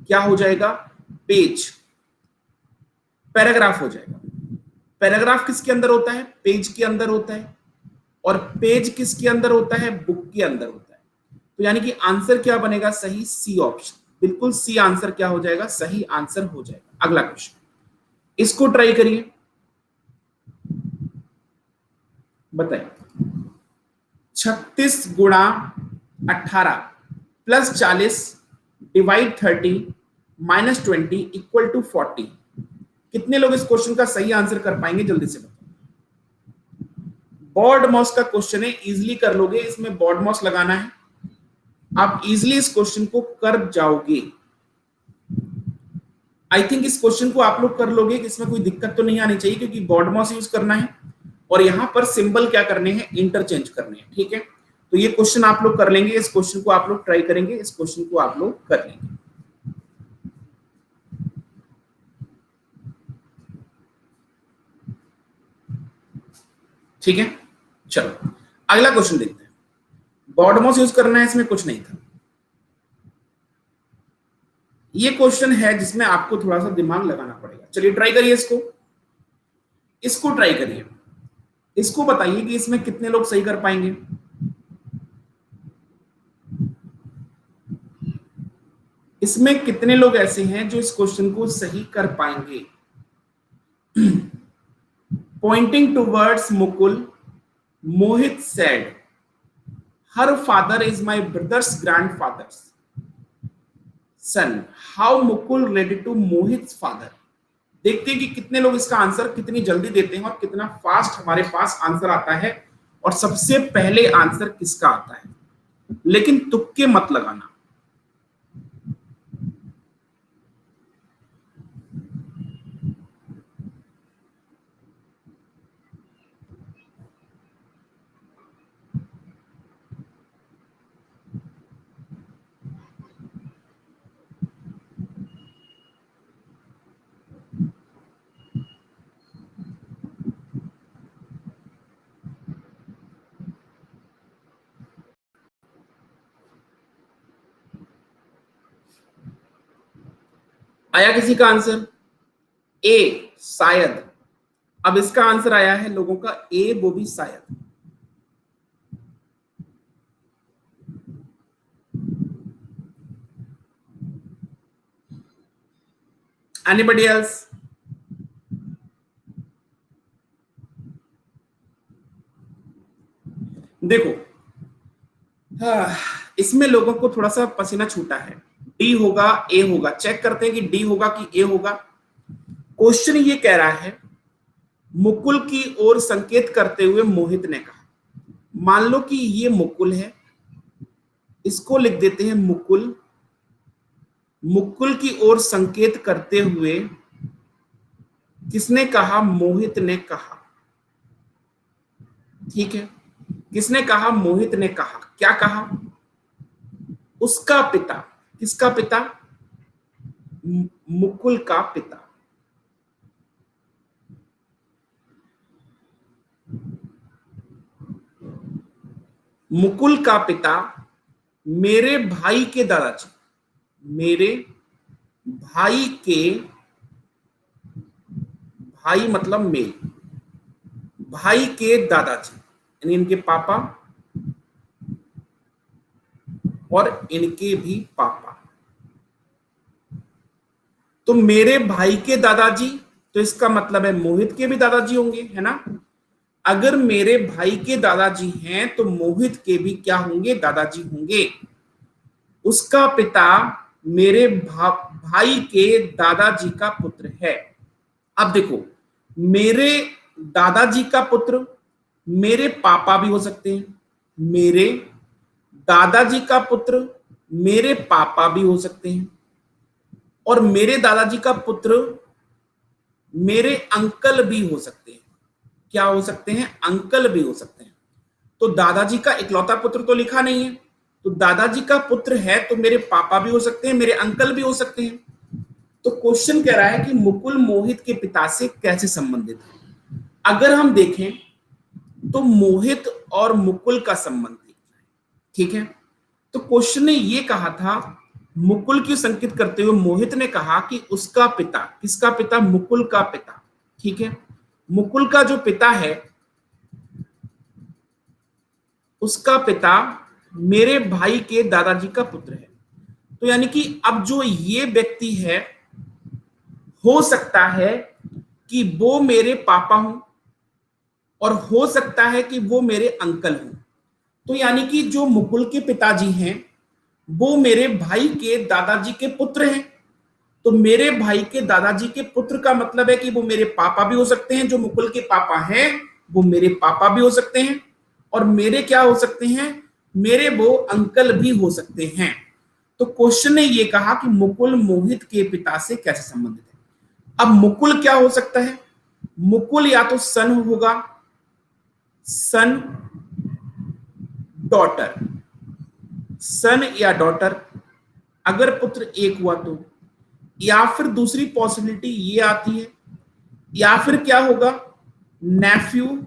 S1: क्या हो जाएगा, पेज, पैराग्राफ हो जाएगा। पैराग्राफ किसके अंदर होता है, पेज के अंदर होता है, और पेज किसके अंदर होता है, बुक के अंदर होता है। तो यानी कि आंसर क्या बनेगा, सही सी ऑप्शन, बिल्कुल सी आंसर क्या हो जाएगा, सही आंसर हो जाएगा। अगला क्वेश्चन, इसको ट्राई करिए, बताइए। 36 × 18 +40 डिवाइड 30 -20 इक्वल टू 40, कितने लोग इस क्वेश्चन का सही आंसर कर पाएंगे, जल्दी से बताओ। बॉर्ड माउस का क्वेश्चन है, इजीली कर लोगे, इसमें बॉर्ड माउस लगाना है, आप इजीली इस क्वेश्चन को कर जाओगे। आई थिंक इस क्वेश्चन को आप लोग कर लोगे, कि इसमें कोई दिक्कत तो नहीं आनी चाहिए, क्योंकि बॉर्ड माउस यूज करना है और यहां पर सिंबल क्या करने हैं, इंटरचेंज करने हैं। ठीक है, तो ये क्वेश्चन आप लोग कर लेंगे, इस क्वेश्चन को आप लोग ट्राई करेंगे, इस क्वेश्चन को आप लोग कर लेंगे। ठीक है, चलो अगला क्वेश्चन देखते हैं। बॉर्ड माउस यूज करना है, इसमें कुछ नहीं था। ये क्वेश्चन है जिसमें आपको थोड़ा सा दिमाग लगाना पड़ेगा, चलिए ट्राई करिए इसको, इसको ट्राई करिए, इसको बताइए कि इसमें कितने लोग सही कर पाएंगे। इसमें कितने लोग ऐसे हैं जो इस क्वेश्चन को सही कर पाएंगे। Pointing towards Mukul, Mohit said, her father is my brother's grandfather's son, how Mukul related to Mohit father. देखते हैं कि कितने लोग इसका आंसर कितनी जल्दी देते हैं और कितना फास्ट हमारे पास आंसर आता है, और सबसे पहले आंसर किसका आता है, लेकिन तुक्के मत लगाना। आया किसी का आंसर? ए शायद। अब इसका आंसर आया है लोगों का ए, वो भी शायद। Anybody else? देखो, हाँ, इसमें लोगों को थोड़ा सा पसीना छूटा है। डी होगा, ए होगा, चेक करते हैं कि डी होगा कि ए होगा। क्वेश्चन ये कह रहा है मुकुल की ओर संकेत करते हुए मोहित ने कहा। मान लो कि ये मुकुल है, इसको लिख देते हैं मुकुल। मुकुल की ओर संकेत करते हुए किसने कहा? मोहित ने कहा। ठीक है, किसने कहा? मोहित ने कहा। क्या कहा? उसका पिता। किसका पिता? मुकुल का पिता। मुकुल का पिता मेरे भाई के दादाजी, मेरे भाई के, भाई मतलब मेल, भाई के दादाजी यानी इनके पापा और इनके भी पापा। तो मेरे भाई के दादाजी, तो इसका मतलब है मोहित के भी दादाजी होंगे, है ना? अगर मेरे भाई के दादाजी हैं तो मोहित के भी क्या होंगे? दादाजी होंगे। उसका पिता मेरे भाई के दादाजी का पुत्र है। अब देखो, मेरे दादाजी का पुत्र मेरे पापा भी हो सकते हैं, मेरे दादाजी का पुत्र मेरे पापा भी हो सकते हैं, और मेरे दादाजी का पुत्र मेरे अंकल भी हो सकते हैं। क्या हो सकते हैं? अंकल भी हो सकते हैं। तो दादाजी का इकलौता पुत्र तो लिखा नहीं है, तो दादाजी का पुत्र है तो मेरे पापा भी हो सकते हैं, मेरे अंकल भी हो सकते हैं। तो क्वेश्चन कह रहा है कि मुकुल मोहित के पिता से कैसे संबंधित है। अगर हम देखें तो मोहित और मुकुल का संबंध देखना है। ठीक है, तो क्वेश्चन ने ये कहा था, मुकुल की संकेत करते हुए मोहित ने कहा कि उसका पिता। किसका पिता? मुकुल का पिता। ठीक है, मुकुल का जो पिता है उसका पिता मेरे भाई के दादाजी का पुत्र है। तो यानी कि अब जो ये व्यक्ति है, हो सकता है कि वो मेरे पापा हों और हो सकता है कि वो मेरे अंकल हों। तो यानी कि जो मुकुल के पिताजी हैं वो मेरे भाई के दादाजी के पुत्र हैं। तो मेरे भाई के दादाजी के पुत्र का मतलब है कि वो मेरे पापा भी हो सकते हैं। जो मुकुल के पापा हैं वो मेरे पापा भी हो सकते हैं, और मेरे क्या हो सकते हैं? मेरे वो अंकल भी हो सकते हैं। तो क्वेश्चन ने ये कहा कि मुकुल मोहित के पिता से कैसे संबंधित है। अब मुकुल क्या हो सकता है? मुकुल या तो सन होगा, सन, डॉटर, सन या डॉटर, अगर पुत्र एक हुआ तो। या फिर दूसरी पॉसिबिलिटी ये आती है, या फिर क्या होगा? नेफ्यू,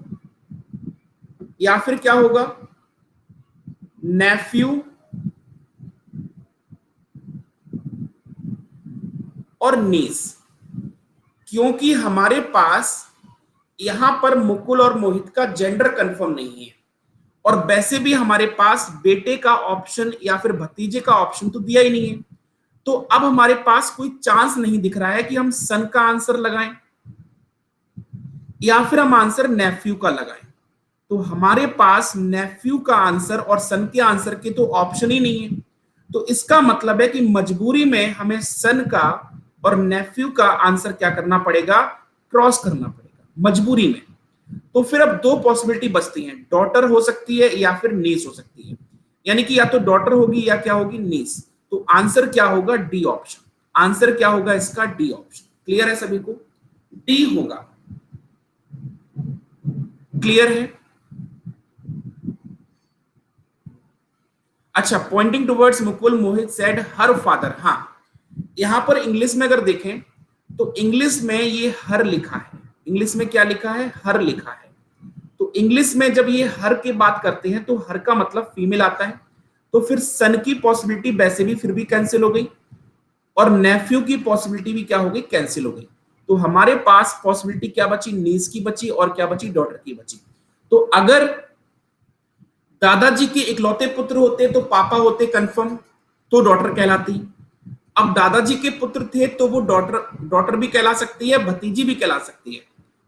S1: या फिर क्या होगा? नेफ्यू और नीस। क्योंकि हमारे पास यहां पर मुकुल और मोहित का जेंडर कंफर्म नहीं है, और वैसे भी हमारे पास बेटे का ऑप्शन या फिर भतीजे का ऑप्शन तो दिया ही नहीं है। तो अब हमारे पास कोई चांस नहीं दिख रहा है कि हम सन का आंसर लगाएं या फिर हम आंसर नेफ्यू का लगाएं। तो हमारे पास नेफ्यू का आंसर और सन के आंसर के तो ऑप्शन ही नहीं है। तो इसका मतलब है कि मजबूरी में हमें सन का और नेफ्यू का आंसर क्या करना पड़ेगा? क्रॉस करना पड़ेगा मजबूरी में। तो फिर अब दो पॉसिबिलिटी बचती हैं, डॉटर हो सकती है या फिर नीस हो सकती है। यानी कि या तो डॉटर होगी या क्या होगी? नीस। तो आंसर क्या होगा? D option. आंसर क्या होगा इसका? D option. क्लियर है सभी को? डी होगा। क्लियर है? अच्छा, pointing towards Mukul Mohit said her father. हाँ, यहां पर इंग्लिश में अगर देखें तो इंग्लिश में ये हर लिखा है। इंग्लिश में क्या लिखा है? हर लिखा है। तो इंग्लिश में जब ये हर की बात करते हैं तो हर का मतलब फीमेल आता है। तो फिर सन की पॉसिबिलिटी वैसे भी फिर भी कैंसिल हो गई। और नेफ्यू की पॉसिबिलिटी भी क्या हो गई, कैंसिल हो गई। तो हमारे पास पॉसिबिलिटी क्या बची, नीस की बची और क्या बची, डॉटर की बची। तो अगर दादाजी के इकलौते पुत्र होते तो पापा होते कंफर्म, तो डॉटर कहलाती। अब दादाजी के पुत्र थे तो वो डॉटर डॉटर भी कहला सकती है, भतीजी भी कहला सकती है।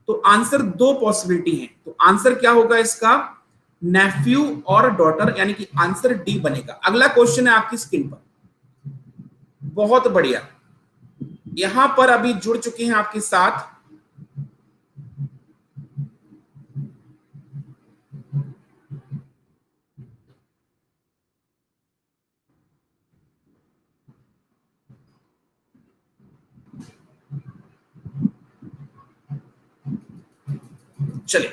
S1: तो आंसर दो पॉसिबिलिटी है, तो आंसर क्या होगा इसका, नेफ्यू और डॉटर, यानी कि आंसर डी बनेगा। अगला क्वेश्चन है आपकी स्क्रीन पर, बहुत बढ़िया, यहां पर अभी जुड़ चुके हैं आपके साथ चलिए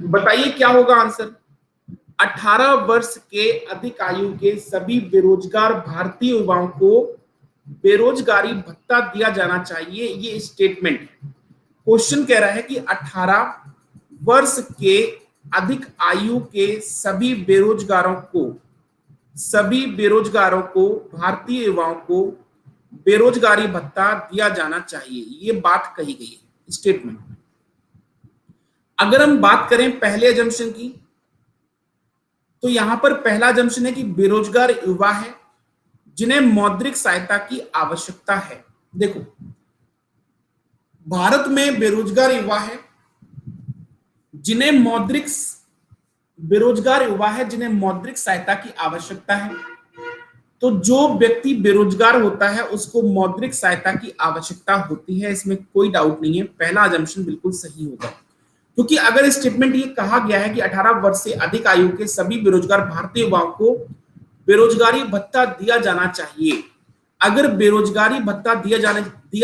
S1: बताइए क्या होगा आंसर। 18 वर्ष के अधिक आयु के सभी बेरोजगार भारतीय युवाओं को बेरोजगारी भत्ता दिया जाना चाहिए, ये स्टेटमेंट है। क्वेश्चन कह रहा है कि 18 वर्ष के अधिक आयु के सभी बेरोजगारों को भारतीय युवाओं को बेरोजगारी भत्ता दिया जाना चाहिए, ये बात कही गई है स्टेटमेंट में। अगर हम बात करें पहले अजम्पशन की, तो यहां पर पहला अजम्पशन है कि बेरोजगार युवा है जिन्हें मौद्रिक सहायता की आवश्यकता है। देखो, भारत में बेरोजगार युवा है जिन्हें मौद्रिक सहायता की आवश्यकता है। तो जो व्यक्ति बेरोजगार होता है उसको मौद्रिक सहायता की आवश्यकता होती है, इसमें कोई डाउट नहीं है। पहला अजम्पशन बिल्कुल सही होगा, क्योंकि अगर स्टेटमेंट ये कहा गया है कि 18 वर्ष से अधिक आयु के सभी बेरोजगार भारतीय युवाओं को बेरोजगारी भत्ता दिया जाना चाहिए, अगर बेरोजगारी भत्ता दिया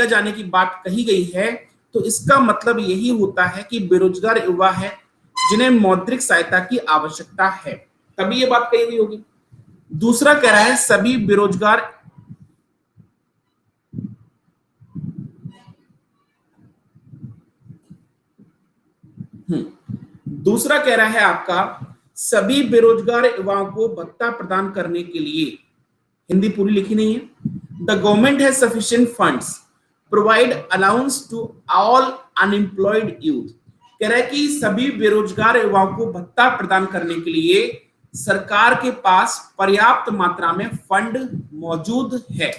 S1: जाने की बात कही गई है तो इसका मतलब यही होता है कि बेरोजगार युवा है जिन्हें मौद्रिक सहायता की आवश्यकता है, तभी ये बात कही गई होगी। दूसरा कह रहा है सभी बेरोजगार दूसरा कह रहा है आपका सभी बेरोजगार युवाओं को भत्ता प्रदान करने के लिए, हिंदी पूरी लिखी नहीं है, the government has sufficient funds provide allowance to all unemployed youth. कह रहा है कि सभी बेरोजगार युवाओं को भत्ता प्रदान करने के लिए सरकार के पास पर्याप्त मात्रा में फंड मौजूद है,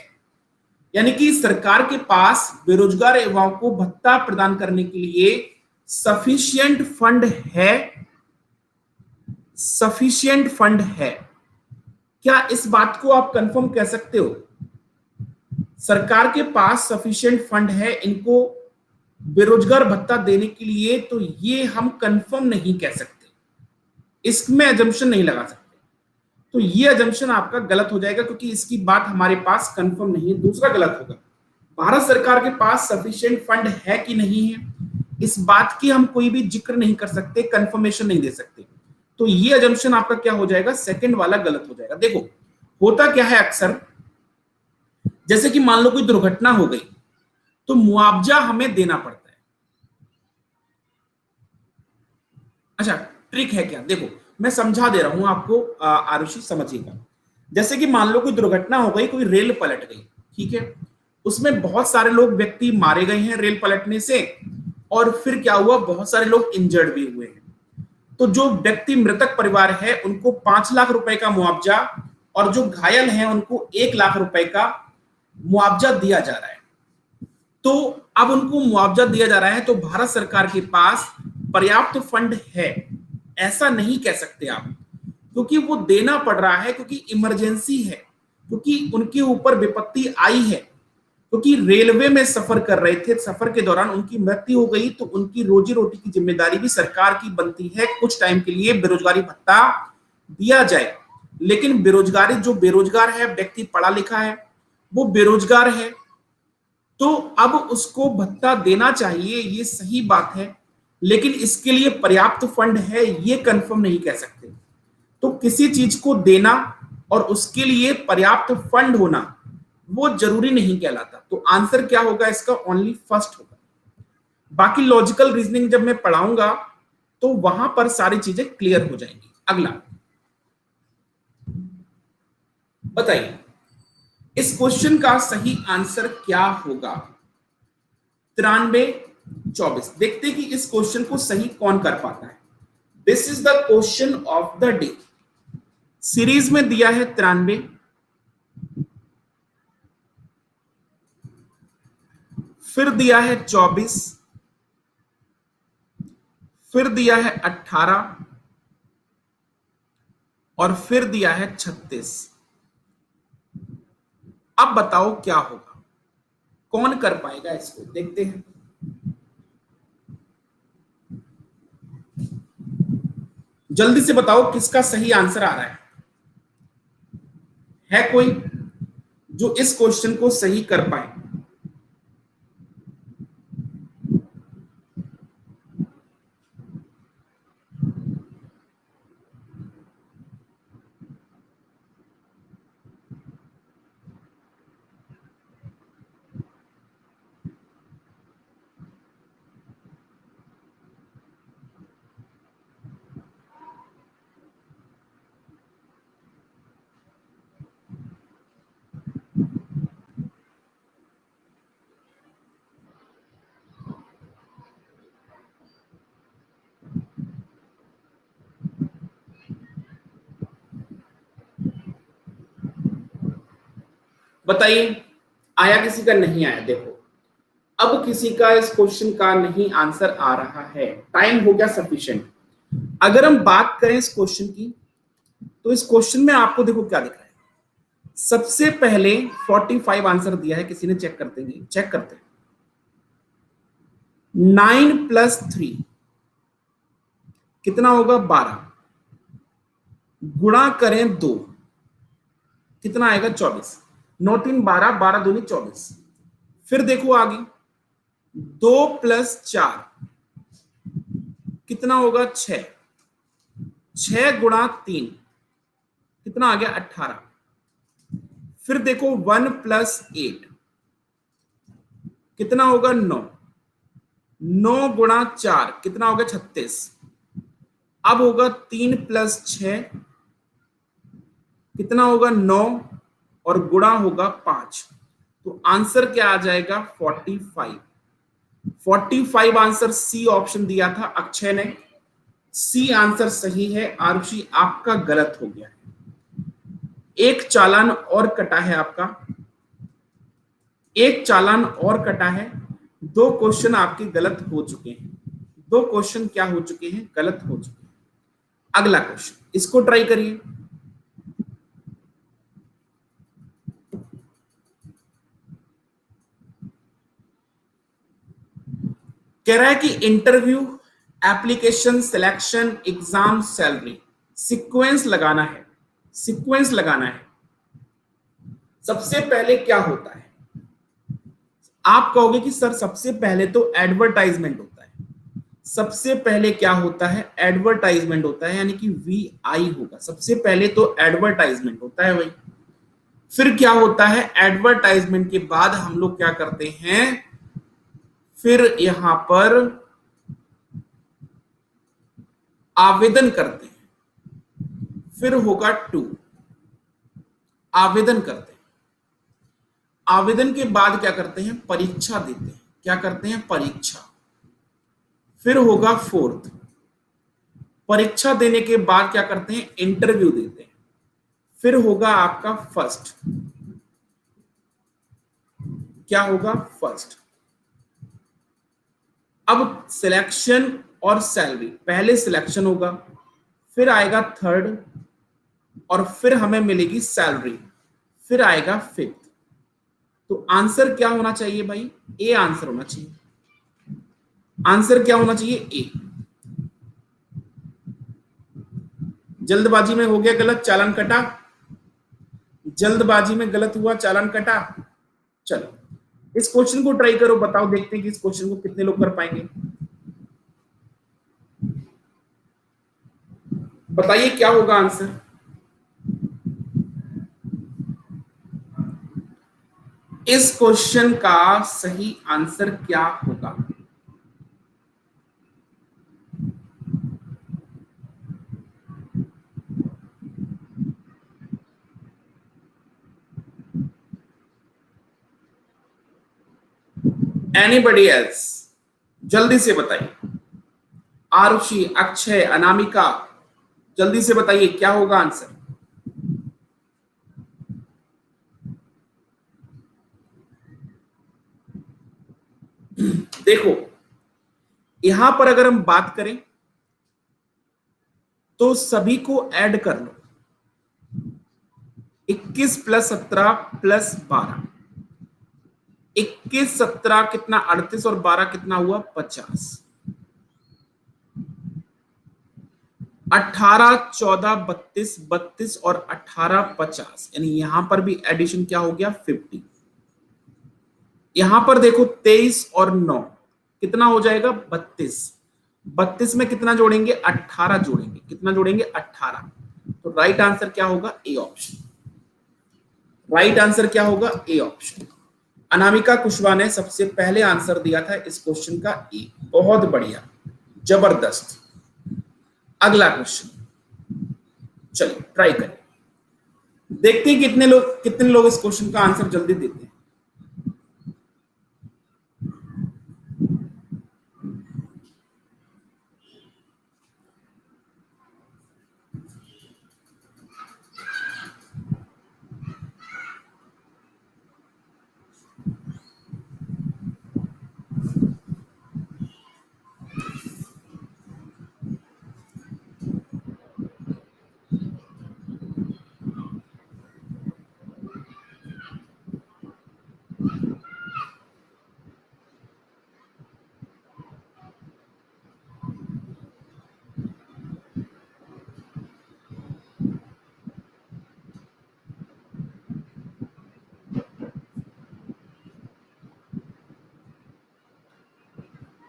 S1: यानी कि सरकार के पास बेरोजगार युवाओं को भत्ता प्रदान करने के लिए सफिशिएंट फंड है। क्या इस बात को आप कंफर्म कह सकते हो? सरकार के पास सफिशिएंट फंड है इनको बेरोजगार भत्ता देने के लिए, तो ये हम कंफर्म नहीं कह सकते, इसमें अजम्पशन नहीं लगा सकते। तो ये अजम्पशन आपका गलत हो जाएगा, क्योंकि इसकी बात हमारे पास कंफर्म नहीं है। दूसरा गलत होगा, भारत सरकार के पास सफिशिएंट फंड है कि नहीं है, इस बात की हम कोई भी जिक्र नहीं कर सकते, कंफर्मेशन नहीं दे सकते। तो ये अजम्पशन आपका क्या हो जाएगा, सेकंड वाला गलत हो जाएगा। देखो होता क्या है अक्सर, जैसे कि मान लो कोई दुर्घटना हो गई तो मुआवजा हमें देना पड़ता है। अच्छा, ट्रिक है क्या, देखो मैं समझा दे रहा हूं आपको, आरुषि समझिएगा। जैसे कि मान लो कोई दुर्घटना हो गई, कोई रेल पलट गई, ठीक है, उसमें बहुत सारे लोग व्यक्ति मारे गए हैं रेल पलटने से, और फिर क्या हुआ, बहुत सारे लोग इंजर्ड भी हुए हैं। तो जो व्यक्ति मृतक परिवार है उनको 5 लाख रुपए का मुआवजा, और जो घायल हैं उनको 1 लाख रुपए का मुआवजा दिया जा रहा है। तो अब उनको मुआवजा दिया जा रहा है, तो भारत सरकार के पास पर्याप्त फंड है ऐसा नहीं कह सकते आप, क्योंकि वो देना पड़ रहा है, क्योंकि इमरजेंसी है, क्योंकि उनके ऊपर विपत्ति आई है, क्योंकि रेलवे में सफर कर रहे थे, सफर के दौरान उनकी मृत्यु हो गई, तो उनकी रोजी रोटी की जिम्मेदारी भी सरकार की बनती है, कुछ टाइम के लिए बेरोजगारी भत्ता दिया जाए। लेकिन जो बेरोजगार है, व्यक्ति पढ़ा लिखा है, वो बेरोजगार है, तो अब उसको भत्ता देना चाहिए, ये सही बात है, लेकिन इसके लिए पर्याप्त फंड है ये कंफर्म नहीं कह सकते। तो किसी चीज को देना और उसके लिए पर्याप्त फंड होना वो जरूरी नहीं कहलाता। तो आंसर क्या होगा इसका, ओनली फर्स्ट होगा। बाकी लॉजिकल रीजनिंग जब मैं पढ़ाऊंगा तो वहां पर सारी चीजें क्लियर हो जाएंगी। अगला, बताइए इस क्वेश्चन का सही आंसर क्या होगा? 93, 24। देखते हैं कि इस क्वेश्चन को सही कौन कर पाता है। This is the question of the day. Series में दिया है 93, फिर दिया है 24, फिर दिया है 18 और फिर दिया है 36। अब बताओ क्या होगा, कौन कर पाएगा इसको? देखते हैं। जल्दी से बताओ किसका सही आंसर आ रहा है कोई जो इस क्वेश्चन को सही कर पाए? बताइए, आया किसी का? नहीं आया। देखो अब किसी का इस क्वेश्चन का नहीं आंसर आ रहा है, टाइम हो गया सफिशिएंट। अगर हम बात करें इस क्वेश्चन की, तो इस क्वेश्चन में आपको देखो क्या दिख रहा है। सबसे पहले 45 आंसर दिया है किसी ने, चेक करते हैं, चेक करते हैं। 9 प्लस 3 कितना होगा? 12। गुणा करें 2, कितना आएगा? 24। 9 3 12, 12 दूनी 24। फिर देखो आगे, 2 प्लस 4 कितना होगा? 6। 6 गुणा 3 कितना आ गया? 18। फिर देखो 1 प्लस 8 कितना होगा? 9। 9 गुणा 4 कितना होगा? 36। अब होगा 3 प्लस 6 कितना होगा? 9 और गुणा होगा 5। तो आंसर क्या आ जाएगा? 45। 45 आंसर सी ऑप्शन दिया था अक्षय ने। सी आंसर सही है। आरुषि आपका गलत हो गया है। एक चालान और कटा है आपका, एक चालान और कटा है। 2 क्वेश्चन आपके गलत हो चुके हैं। 2 क्वेश्चन क्या हो चुके हैं? गलत हो चुके हैं। अगला क्वेश्चन, इसको ट्राई करिए। कह रहा है कि interview, application, selection, exam, salary, sequence लगाना है। सीक्वेंस लगाना है। सबसे पहले क्या होता है? आप कहोगे कि सर सबसे पहले तो एडवर्टाइजमेंट होता है। सबसे पहले क्या होता है? एडवर्टाइजमेंट होता है, यानी कि VI होगा। सबसे पहले तो एडवर्टाइजमेंट होता है भाई। फिर क्या होता है? एडवर्टाइजमेंट के बाद हम लोग क्या करते हैं? फिर यहां पर आवेदन करते हैं। फिर होगा 2, आवेदन करते हैं। आवेदन के बाद क्या करते हैं? परीक्षा देते हैं। क्या करते हैं? परीक्षा। फिर होगा 4th, परीक्षा देने के बाद क्या करते हैं? इंटरव्यू देते हैं। फिर होगा आपका 1st। क्या होगा? 1st। अब सिलेक्शन और सैलरी, पहले सिलेक्शन होगा, फिर आएगा 3rd और फिर हमें मिलेगी सैलरी, फिर आएगा 5th। तो आंसर क्या होना चाहिए भाई? ए आंसर होना चाहिए। आंसर क्या होना चाहिए? ए। जल्दबाजी में हो गया गलत, चालान कटा। जल्दबाजी में गलत हुआ, चालान कटा। चलो इस क्वेश्चन को ट्राई करो, बताओ, देखते हैं कि इस क्वेश्चन को कितने लोग कर पाएंगे। बताइए क्या होगा आंसर। इस क्वेश्चन का सही आंसर क्या होगा? एनीबडी एल्स, जल्दी से बताइए। आरुषि, अक्षय, अनामिका, जल्दी से बताइए क्या होगा आंसर। देखो यहां पर अगर हम बात करें तो सभी को ऐड कर लो। 21 + 17 + 12, 21 17 कितना 38 और 12 कितना हुआ 50, 18 14 32 32 और 18 50, यानी यहां पर भी एडिशन क्या हो गया 50। यहां पर देखो 23 और 9 कितना हो जाएगा 32, 32 में कितना जोड़ेंगे 18 जोड़ेंगे, कितना जोड़ेंगे 18। तो राइट आंसर क्या होगा ए ऑप्शन। राइट आंसर क्या होगा ए ऑप्शन। अनामिका कुशवाहा ने सबसे पहले आंसर दिया था इस क्वेश्चन का ए। बहुत बढ़िया, जबरदस्त। अगला क्वेश्चन, चलिए ट्राई करें, देखते हैं कितने लोग इस क्वेश्चन का आंसर जल्दी देते हैं।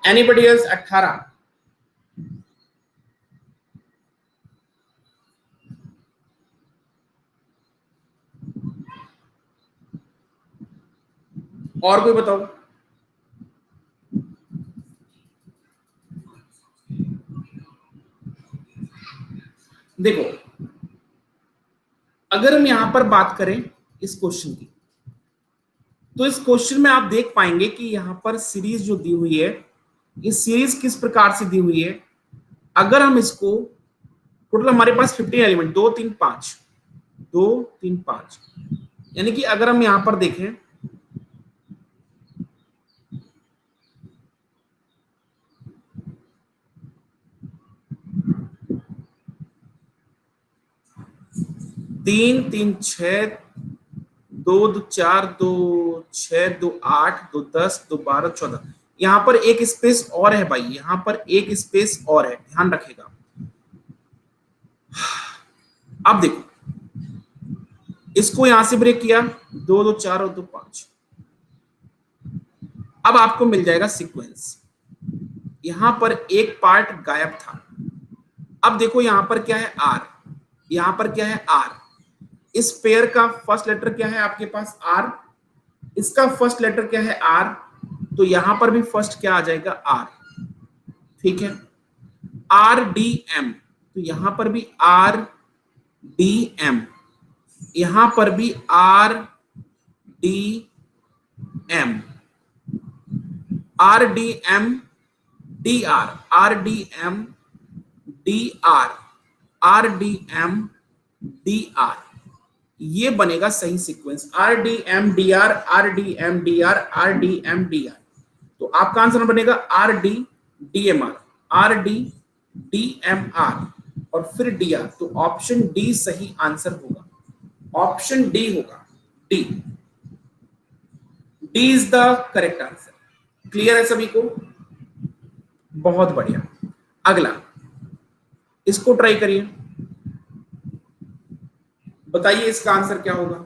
S1: एनीबडी एल्स 18, और कोई बताओ। देखो अगर हम यहां पर बात करें इस क्वेश्चन की, तो इस क्वेश्चन में आप देख पाएंगे कि यहां पर सीरीज जो दी हुई है, ये सीरीज किस प्रकार से दी हुई है। अगर हम इसको टोटल हमारे पास 15 एलिमेंट 2 3 5 2 3 5, यानी कि अगर हम यहां पर देखें तीन 3 6 2 2 4 2 6 2 8 2 10 2 12 14, यहां पर एक स्पेस और है भाई, यहां पर एक स्पेस और है, ध्यान रखेगा। अब देखो इसको यहां से ब्रेक किया 2 2 4 और 2 5, अब आपको मिल जाएगा सीक्वेंस। यहां पर एक पार्ट गायब था। अब देखो यहां पर क्या है आर, यहां पर क्या है आर, इस पेयर का फर्स्ट लेटर क्या है आपके पास आर, इसका फर्स्ट लेटर क्या है आर, तो यहां पर भी फर्स्ट क्या आ जाएगा आर। ठीक है, आर डी एम, तो यहां पर भी आर डी एम, यहां पर भी R D M, R D M D R, R D M D R, R D M D R, ये बनेगा सही sequence. R D M D R, R D M D R, R D M D R, तो आपका answer बनेगा R D D M R, R D D M R और फिर D R. तो option D सही answer होगा, option D होगा, D, D is the correct answer. Clear है सभी को? बहुत बढ़िया। अगला इसको ट्राई करिए, बताइए इसका आंसर क्या होगा।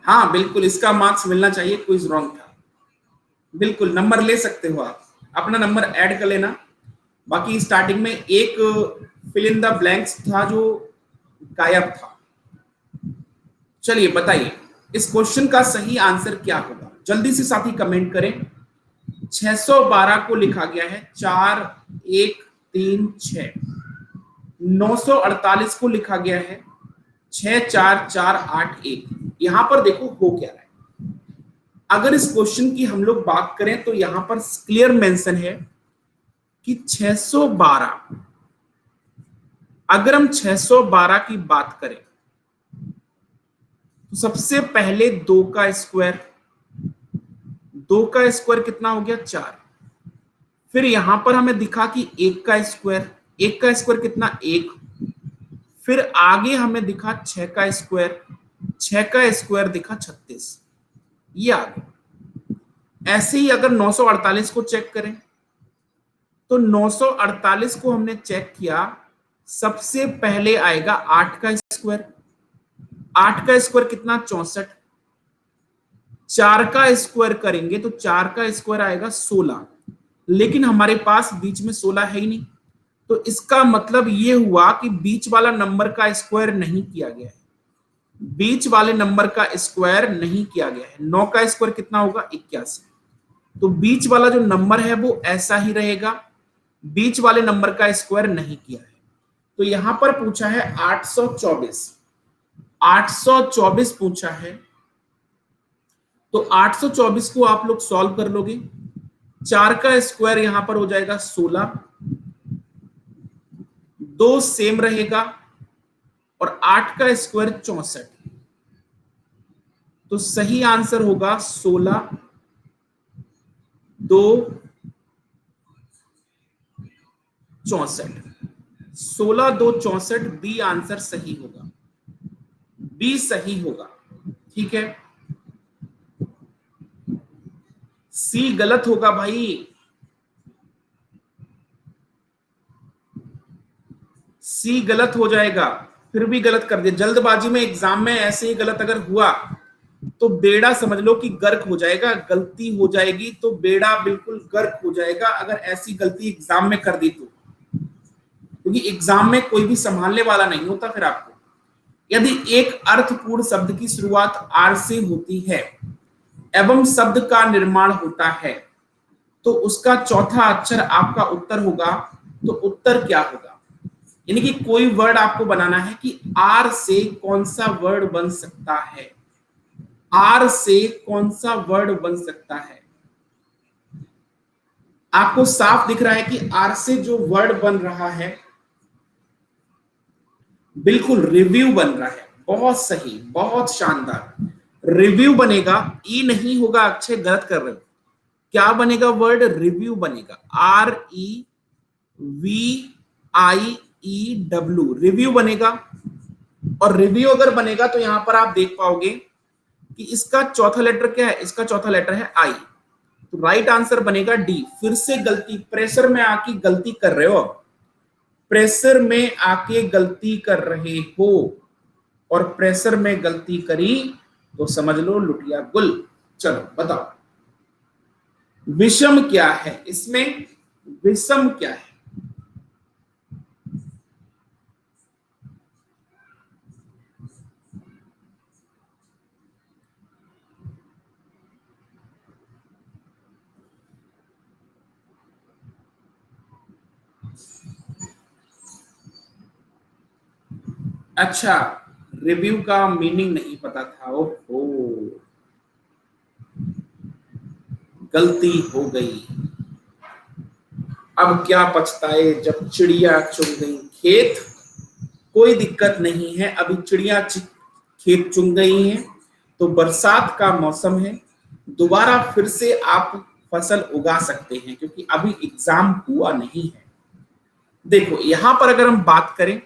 S1: हाँ बिल्कुल, इसका मार्क्स मिलना चाहिए, क्विज रॉन्ग था। बिल्कुल नंबर ले सकते हो आप, अपना नंबर ऐड कर लेना। बाकी स्टार्टिंग में एक फिल इन द ब्लैंक्स था जो गायब था। चलिए बताइए इस क्वेश्चन का सही आंसर क्या होगा, जल्दी से साथी कमेंट करें। 612 को लिखा गया है 4 1 3 6, 948 को लिखा गया है 64481। यहां पर देखो हो क्या रहा है। अगर इस क्वेश्चन की हम लोग बात करें तो यहां पर क्लियर मेंशन है कि 612, अगर हम 612 की बात करें तो सबसे पहले 2 का स्क्वायर, 2 का स्क्वायर कितना हो गया 4। फिर यहां पर हमें दिखा कि 1 का स्क्वायर, 1 का स्क्वायर कितना 1। फिर आगे हमें दिखा 6 का स्क्वायर, 6 का स्क्वायर दिखा 36। ये आ गया। ऐसे ही अगर 948 को चेक करें तो 948 को हमने चेक किया, सबसे पहले आएगा 8 का स्क्वायर, 8 का स्क्वायर कितना 64। 4 का स्क्वायर करेंगे तो 4 का स्क्वायर आएगा 16, लेकिन हमारे पास बीच में 16 है ही नहीं, तो इसका मतलब ये हुआ कि बीच वाला नंबर का स्क्वायर नहीं किया गया है, बीच वाले नंबर का स्क्वायर नहीं किया गया है। 9 का स्क्वायर कितना होगा 81, तो बीच वाला जो नंबर है वो ऐसा ही रहेगा, बीच वाले नंबर का स्क्वायर नहीं किया है। तो यहां पर पूछा है 824, 824 पूछा है, तो 824 को आप लोग सॉल्व कर लोगे। 4 का स्क्वायर यहां पर हो जाएगा 16, 2 सेम रहेगा और 8 का स्क्वायर 64, तो सही आंसर होगा 16, 2, 64। 16, 2, 64 बी आंसर सही होगा, बी सही होगा। ठीक है, सी गलत होगा भाई, सी गलत हो जाएगा। फिर भी गलत कर दिया जल्दबाजी में, एग्जाम में ऐसे ही गलत अगर हुआ तो बेड़ा समझ लो कि गर्क हो जाएगा, गलती हो जाएगी तो बेड़ा बिल्कुल गर्क हो जाएगा अगर ऐसी गलती एग्जाम में कर दी तो, क्योंकि एग्जाम में कोई भी संभालने वाला नहीं होता फिर आपको। यदि एक अर्थपूर्ण शब्द की शुरुआत आर से होती है एवं शब्द का निर्माण होता है तो उसका चौथा अक्षर आपका उत्तर होगा, तो उत्तर क्या होगा? यानी कि कोई वर्ड आपको बनाना है कि आर से कौन सा वर्ड बन सकता है, आर से कौन सा वर्ड बन सकता है। आपको साफ दिख रहा है कि आर से जो वर्ड बन रहा है बिल्कुल रिव्यू बन रहा है, बहुत सही, बहुत शानदार, रिव्यू बनेगा, ई नहीं होगा, अक्षय गलत कर रहे हो। क्या बनेगा वर्ड? रिव्यू बनेगा, REVIEW, रिव्यू बनेगा। और रिव्यू अगर बनेगा तो यहां पर आप देख पाओगे कि इसका चौथा लेटर क्या है, इसका चौथा लेटर है आई, तो राइट आंसर बनेगा डी। फिर से गलती, प्रेशर में आके गलती कर रहे हो, प्रेशर में आके गलती कर रहे हो, और प्रेशर में गलती करी तो समझ लो लुटिया गुल। चलो बताओ विषम क्या है, इसमें विषम क्या है? अच्छा, रिव्यू का मीनिंग नहीं पता था, ओहो गलती हो गई। अब क्या पछताए जब चिड़िया चुग गई खेत। कोई दिक्कत नहीं है, अभी चिड़िया खेत चुग गई हैं तो बरसात का मौसम है, दोबारा फिर से आप फसल उगा सकते हैं क्योंकि अभी एग्जाम हुआ नहीं है। देखो यहां पर अगर हम बात करें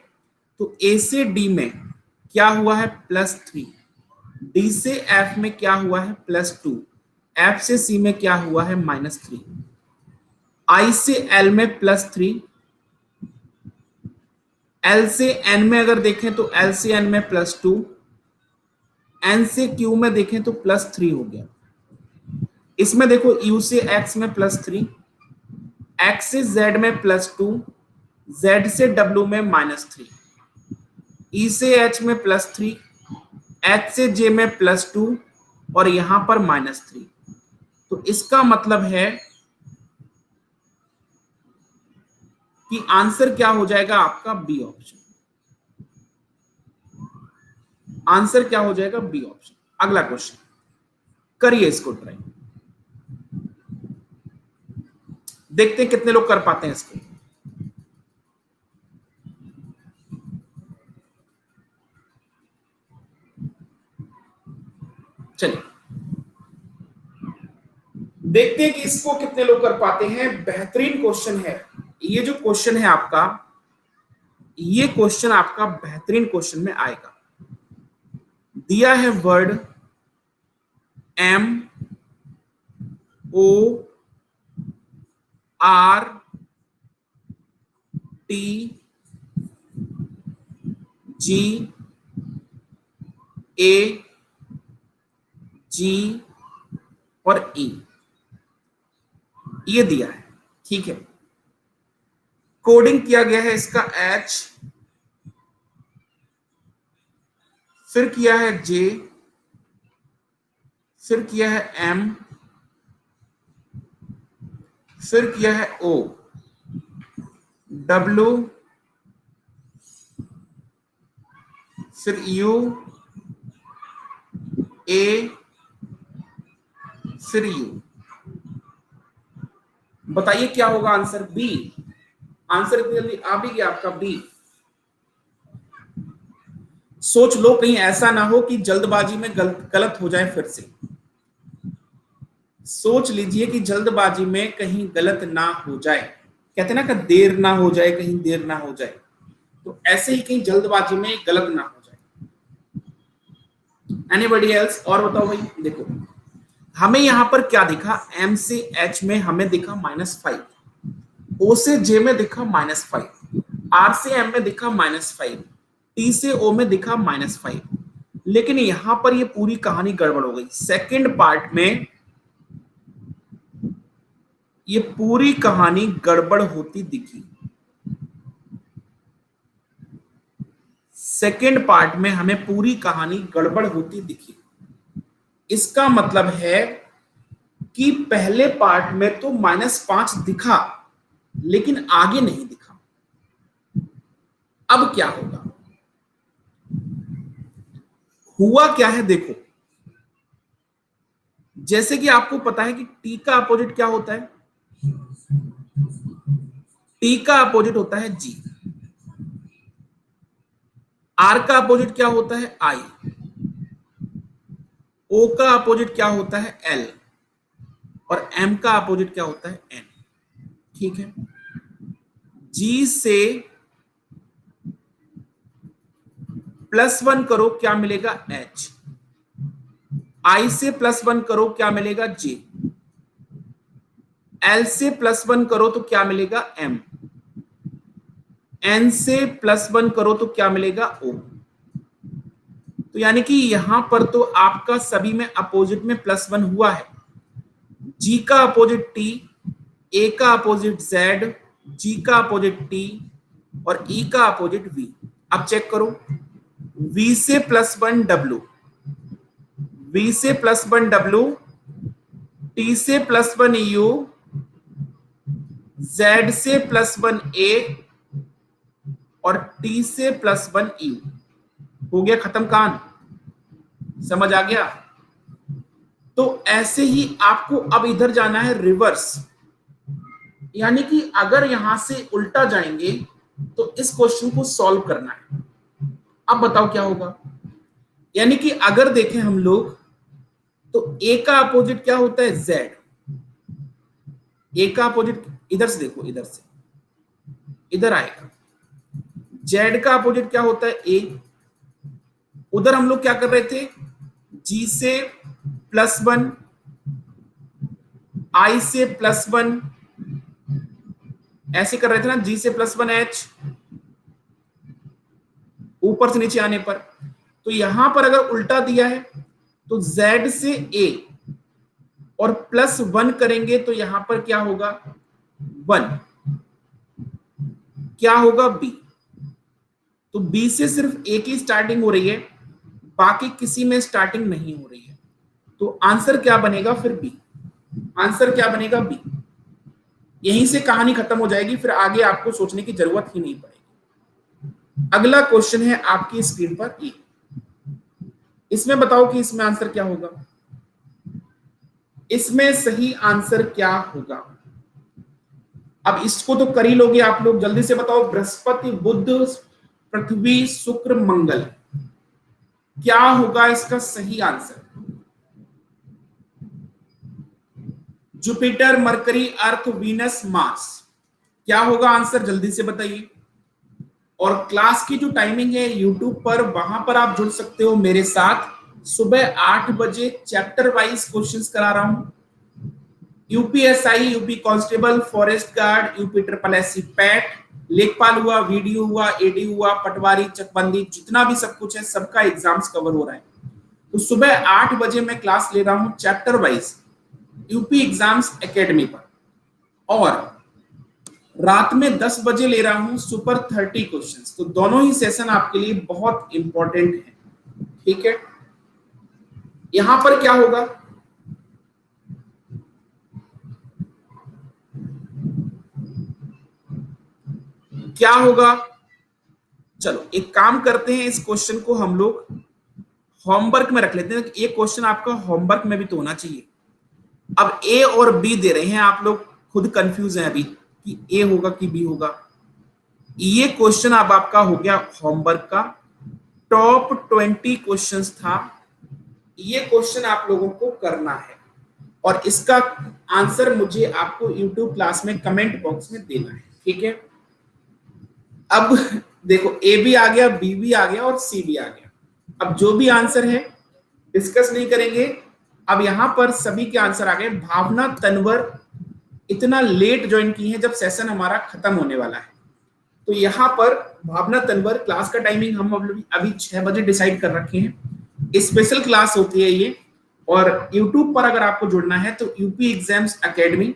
S1: तो ए से डी में क्या हुआ है +3, डी से एफ में क्या हुआ है +2, एफ से सी में क्या हुआ है -3, आई से एल में +3, एल से एन में अगर देखें तो एल से एन में +2, एन से क्यू में देखें तो +3 हो गया। इसमें देखो यू से एक्स में +3, एक्स से जेड में +2, जेड से डब्ल्यू में -3, ई से एच में +3, एच से जे में +2 और यहां पर -3। तो इसका मतलब है कि आंसर क्या हो जाएगा आपका बी ऑप्शन। आंसर क्या हो जाएगा? B option. अगला क्वेश्चन करिए इसको ट्राई, देखते हैं कितने लोग कर पाते हैं इसको। चलिए देखते हैं कि इसको कितने लोग कर पाते हैं। बेहतरीन क्वेश्चन है ये, जो क्वेश्चन है आपका, ये क्वेश्चन आपका बेहतरीन क्वेश्चन में आएगा। दिया है word M O R T G A G और ई, ये दिया है, ठीक है। कोडिंग किया गया है इसका एच, फिर किया है जे, फिर किया है एम, फिर किया है ओ, डब्ल्यू, फिर यू, ए, फिर यू। बताइए क्या होगा आंसर? बी। आंसर इतनी जल्दी आ भी गया आपका बी। सोच लो कहीं ऐसा ना हो कि जल्दबाजी में गलत हो जाए। फिर से सोच लीजिए कि जल्दबाजी में कहीं गलत ना हो जाए। कहते ना कि देर ना हो जाए, कहीं देर ना हो जाए, तो ऐसे ही कहीं जल्दबाजी में गलत ना हो जाए। Anybody else? और बताओ भाई। देखो हमें यहां पर क्या दिखा, एम से एच में हमें दिखा -5, ओ से जे में दिखा -5, आर से एम में दिखा -5, टी से ओ में दिखा -5। लेकिन यहां पर ये पूरी कहानी गड़बड़ हो गई। सेकंड पार्ट में ये पूरी कहानी गड़बड़ होती दिखी। सेकंड पार्ट में हमें पूरी कहानी गड़बड़ होती दिखी। इसका मतलब है कि पहले पार्ट में तो -5 दिखा, लेकिन आगे नहीं दिखा। अब क्या होगा? हुआ क्या है देखो, जैसे कि आपको पता है कि टी का अपोजिट क्या होता है? टी का अपोजिट होता है जी। आर का अपोजिट क्या होता है? आई। ओ का अपोजिट क्या होता है? एल। और एम का अपोजिट क्या होता है? एन। ठीक है। जी से +1 करो क्या मिलेगा? एच। आई से +1 करो क्या मिलेगा? जे। एल से +1 करो तो क्या मिलेगा? एम। एन से +1 करो तो क्या मिलेगा? ओ। तो यानी कि यहां पर तो आपका सभी में अपोजिट में +1 हुआ है। जी का अपोजिट टी, ए का अपोजिट जेड, जी का अपोजिट टी और ई का अपोजिट वी। अब चेक करो, वी से +1 डब्ल्यू, वी से +1 डब्ल्यू, टी से +1 यू, जेड से +1 ए और टी से +1 यू। हो गया खत्म कहानी। समझ आ गया? तो ऐसे ही आपको अब इधर जाना है रिवर्स, यानी कि अगर यहां से उल्टा जाएंगे तो इस क्वेश्चन को सॉल्व करना है। अब बताओ क्या होगा? यानी कि अगर देखें हम लोग तो ए का अपोजिट क्या होता है? जेड। ए का अपोजिट इधर से देखो, इधर से इधर आएगा। जेड का अपोजिट क्या होता है? ए। उधर हम लोग क्या कर रहे थे? जी से +1, आई से +1, ऐसे कर रहे थे ना, जी से +1 एच, ऊपर से नीचे आने पर। तो यहां पर अगर उल्टा दिया है तो Z से A और +1 करेंगे तो यहां पर क्या होगा? 1। क्या होगा? B। तो B से सिर्फ A की स्टार्टिंग हो रही है, बाकी किसी में स्टार्टिंग नहीं हो रही है। तो आंसर क्या बनेगा फिर? B। आंसर क्या बनेगा? B। यहीं से कहानी खत्म हो जाएगी, फिर आगे आपको सोचने की जरूरत ही नहीं पड़ेगी। अगला क्वेश्चन है आपकी स्क्रीन पर। इसमें बताओ कि इसमें आंसर क्या होगा, इसमें सही आंसर क्या होगा। अब इसको तो कर ही लोगे आप लोग, जल्दी से बताओ। बृहस्पति, बुध, पृथ्वी, शुक्र, मंगल, क्या होगा इसका सही आंसर। जुपिटर, मरकरी, अर्थ, वीनस, मार्स, क्या होगा आंसर, जल्दी से बताइए। और क्लास की जो टाइमिंग है यूट्यूब पर, वहां पर आप जुड़ सकते हो मेरे साथ। सुबह 8 बजे चैप्टर वाइज क्वेश्चंस करा रहा हूं। UPSI, UP constable, forest guard, UP triple SC PAT, लेखपाल हुआ, वीडियो हुआ, एडी हुआ, पटवारी, चकबंदी, जितना भी सब कुछ है सबका एग्जाम्स कवर हो रहा है। तो सुबह 8 बजे मैं क्लास ले रहा हूं chapter wise UP exams academy पर, और रात में 10 बजे ले रहा हूं सुपर 30 क्वेश्चंस। तो दोनों ही सेशन आपके लिए बहुत इंपॉर्टेंट है, ठीक है। यहां पर क्या होगा, क्या होगा, चलो एक काम करते हैं, इस क्वेश्चन को हम लोग होमवर्क में रख लेते हैं। ये क्वेश्चन आपका होमवर्क में भी तो होना चाहिए। अब ए और बी दे रहे हैं, आप लोग खुद कंफ्यूज हैं अभी कि ए होगा कि बी होगा। ये क्वेश्चन अब आपका हो गया होमवर्क का, टॉप 20 क्वेश्चंस था। ये क्वेश्चन आप लोगों को करना है और इसका आंसर मुझे आपको यूट्यूब क्लास में कमेंट बॉक्स में देना है, ठीक है। अब देखो, ए भी आ गया, बी भी आ गया और सी भी आ गया। अब जो भी आंसर है डिस्कस नहीं करेंगे। अब यहां पर सभी के आंसर आ गए। भावना तनवर इतना लेट ज्वाइन की है जब सेशन हमारा खत्म होने वाला है। तो यहाँ पर भावना तनवर, क्लास का टाइमिंग हम अभी 6 बजे डिसाइड कर रखे हैं। स्पेशल क्लास होती है ये। और यूट्यूब पर अगर आपको जुड़ना है तो UP exams academy,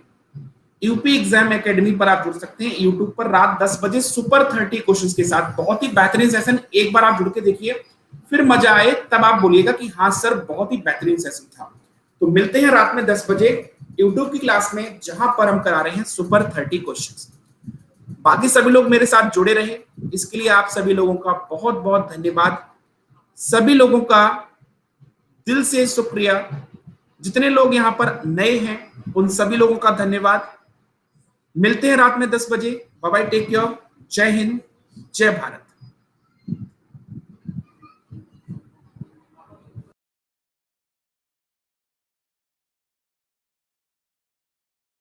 S1: UP exam academy पर आप जुड़ सकते हैं। यूट्यूब पर रात 10 बजे सुपर 30 क्वेश्चंस के साथ बहुत ही बेहतरीन सेशन। एक बार आप जुड़ के देखिए, फिर मजा आए तब आप बोलिएगा कि हाँ सर बहुत ही बेहतरीन सेशन था। तो मिलते हैं रात में 10 बजे यूट्यूब की क्लास में, जहां पर हम करा रहे हैं सुपर 30 क्वेश्चंस। बाकी सभी लोग मेरे साथ जुड़े रहे, इसके लिए आप सभी लोगों का बहुत बहुत धन्यवाद। सभी लोगों का दिल से शुक्रिया। जितने लोग यहाँ पर नए हैं उन सभी लोगों का धन्यवाद। मिलते हैं रात में 10 बजे। बाय बाय, टेक केयर, जय हिंद, जय भारत।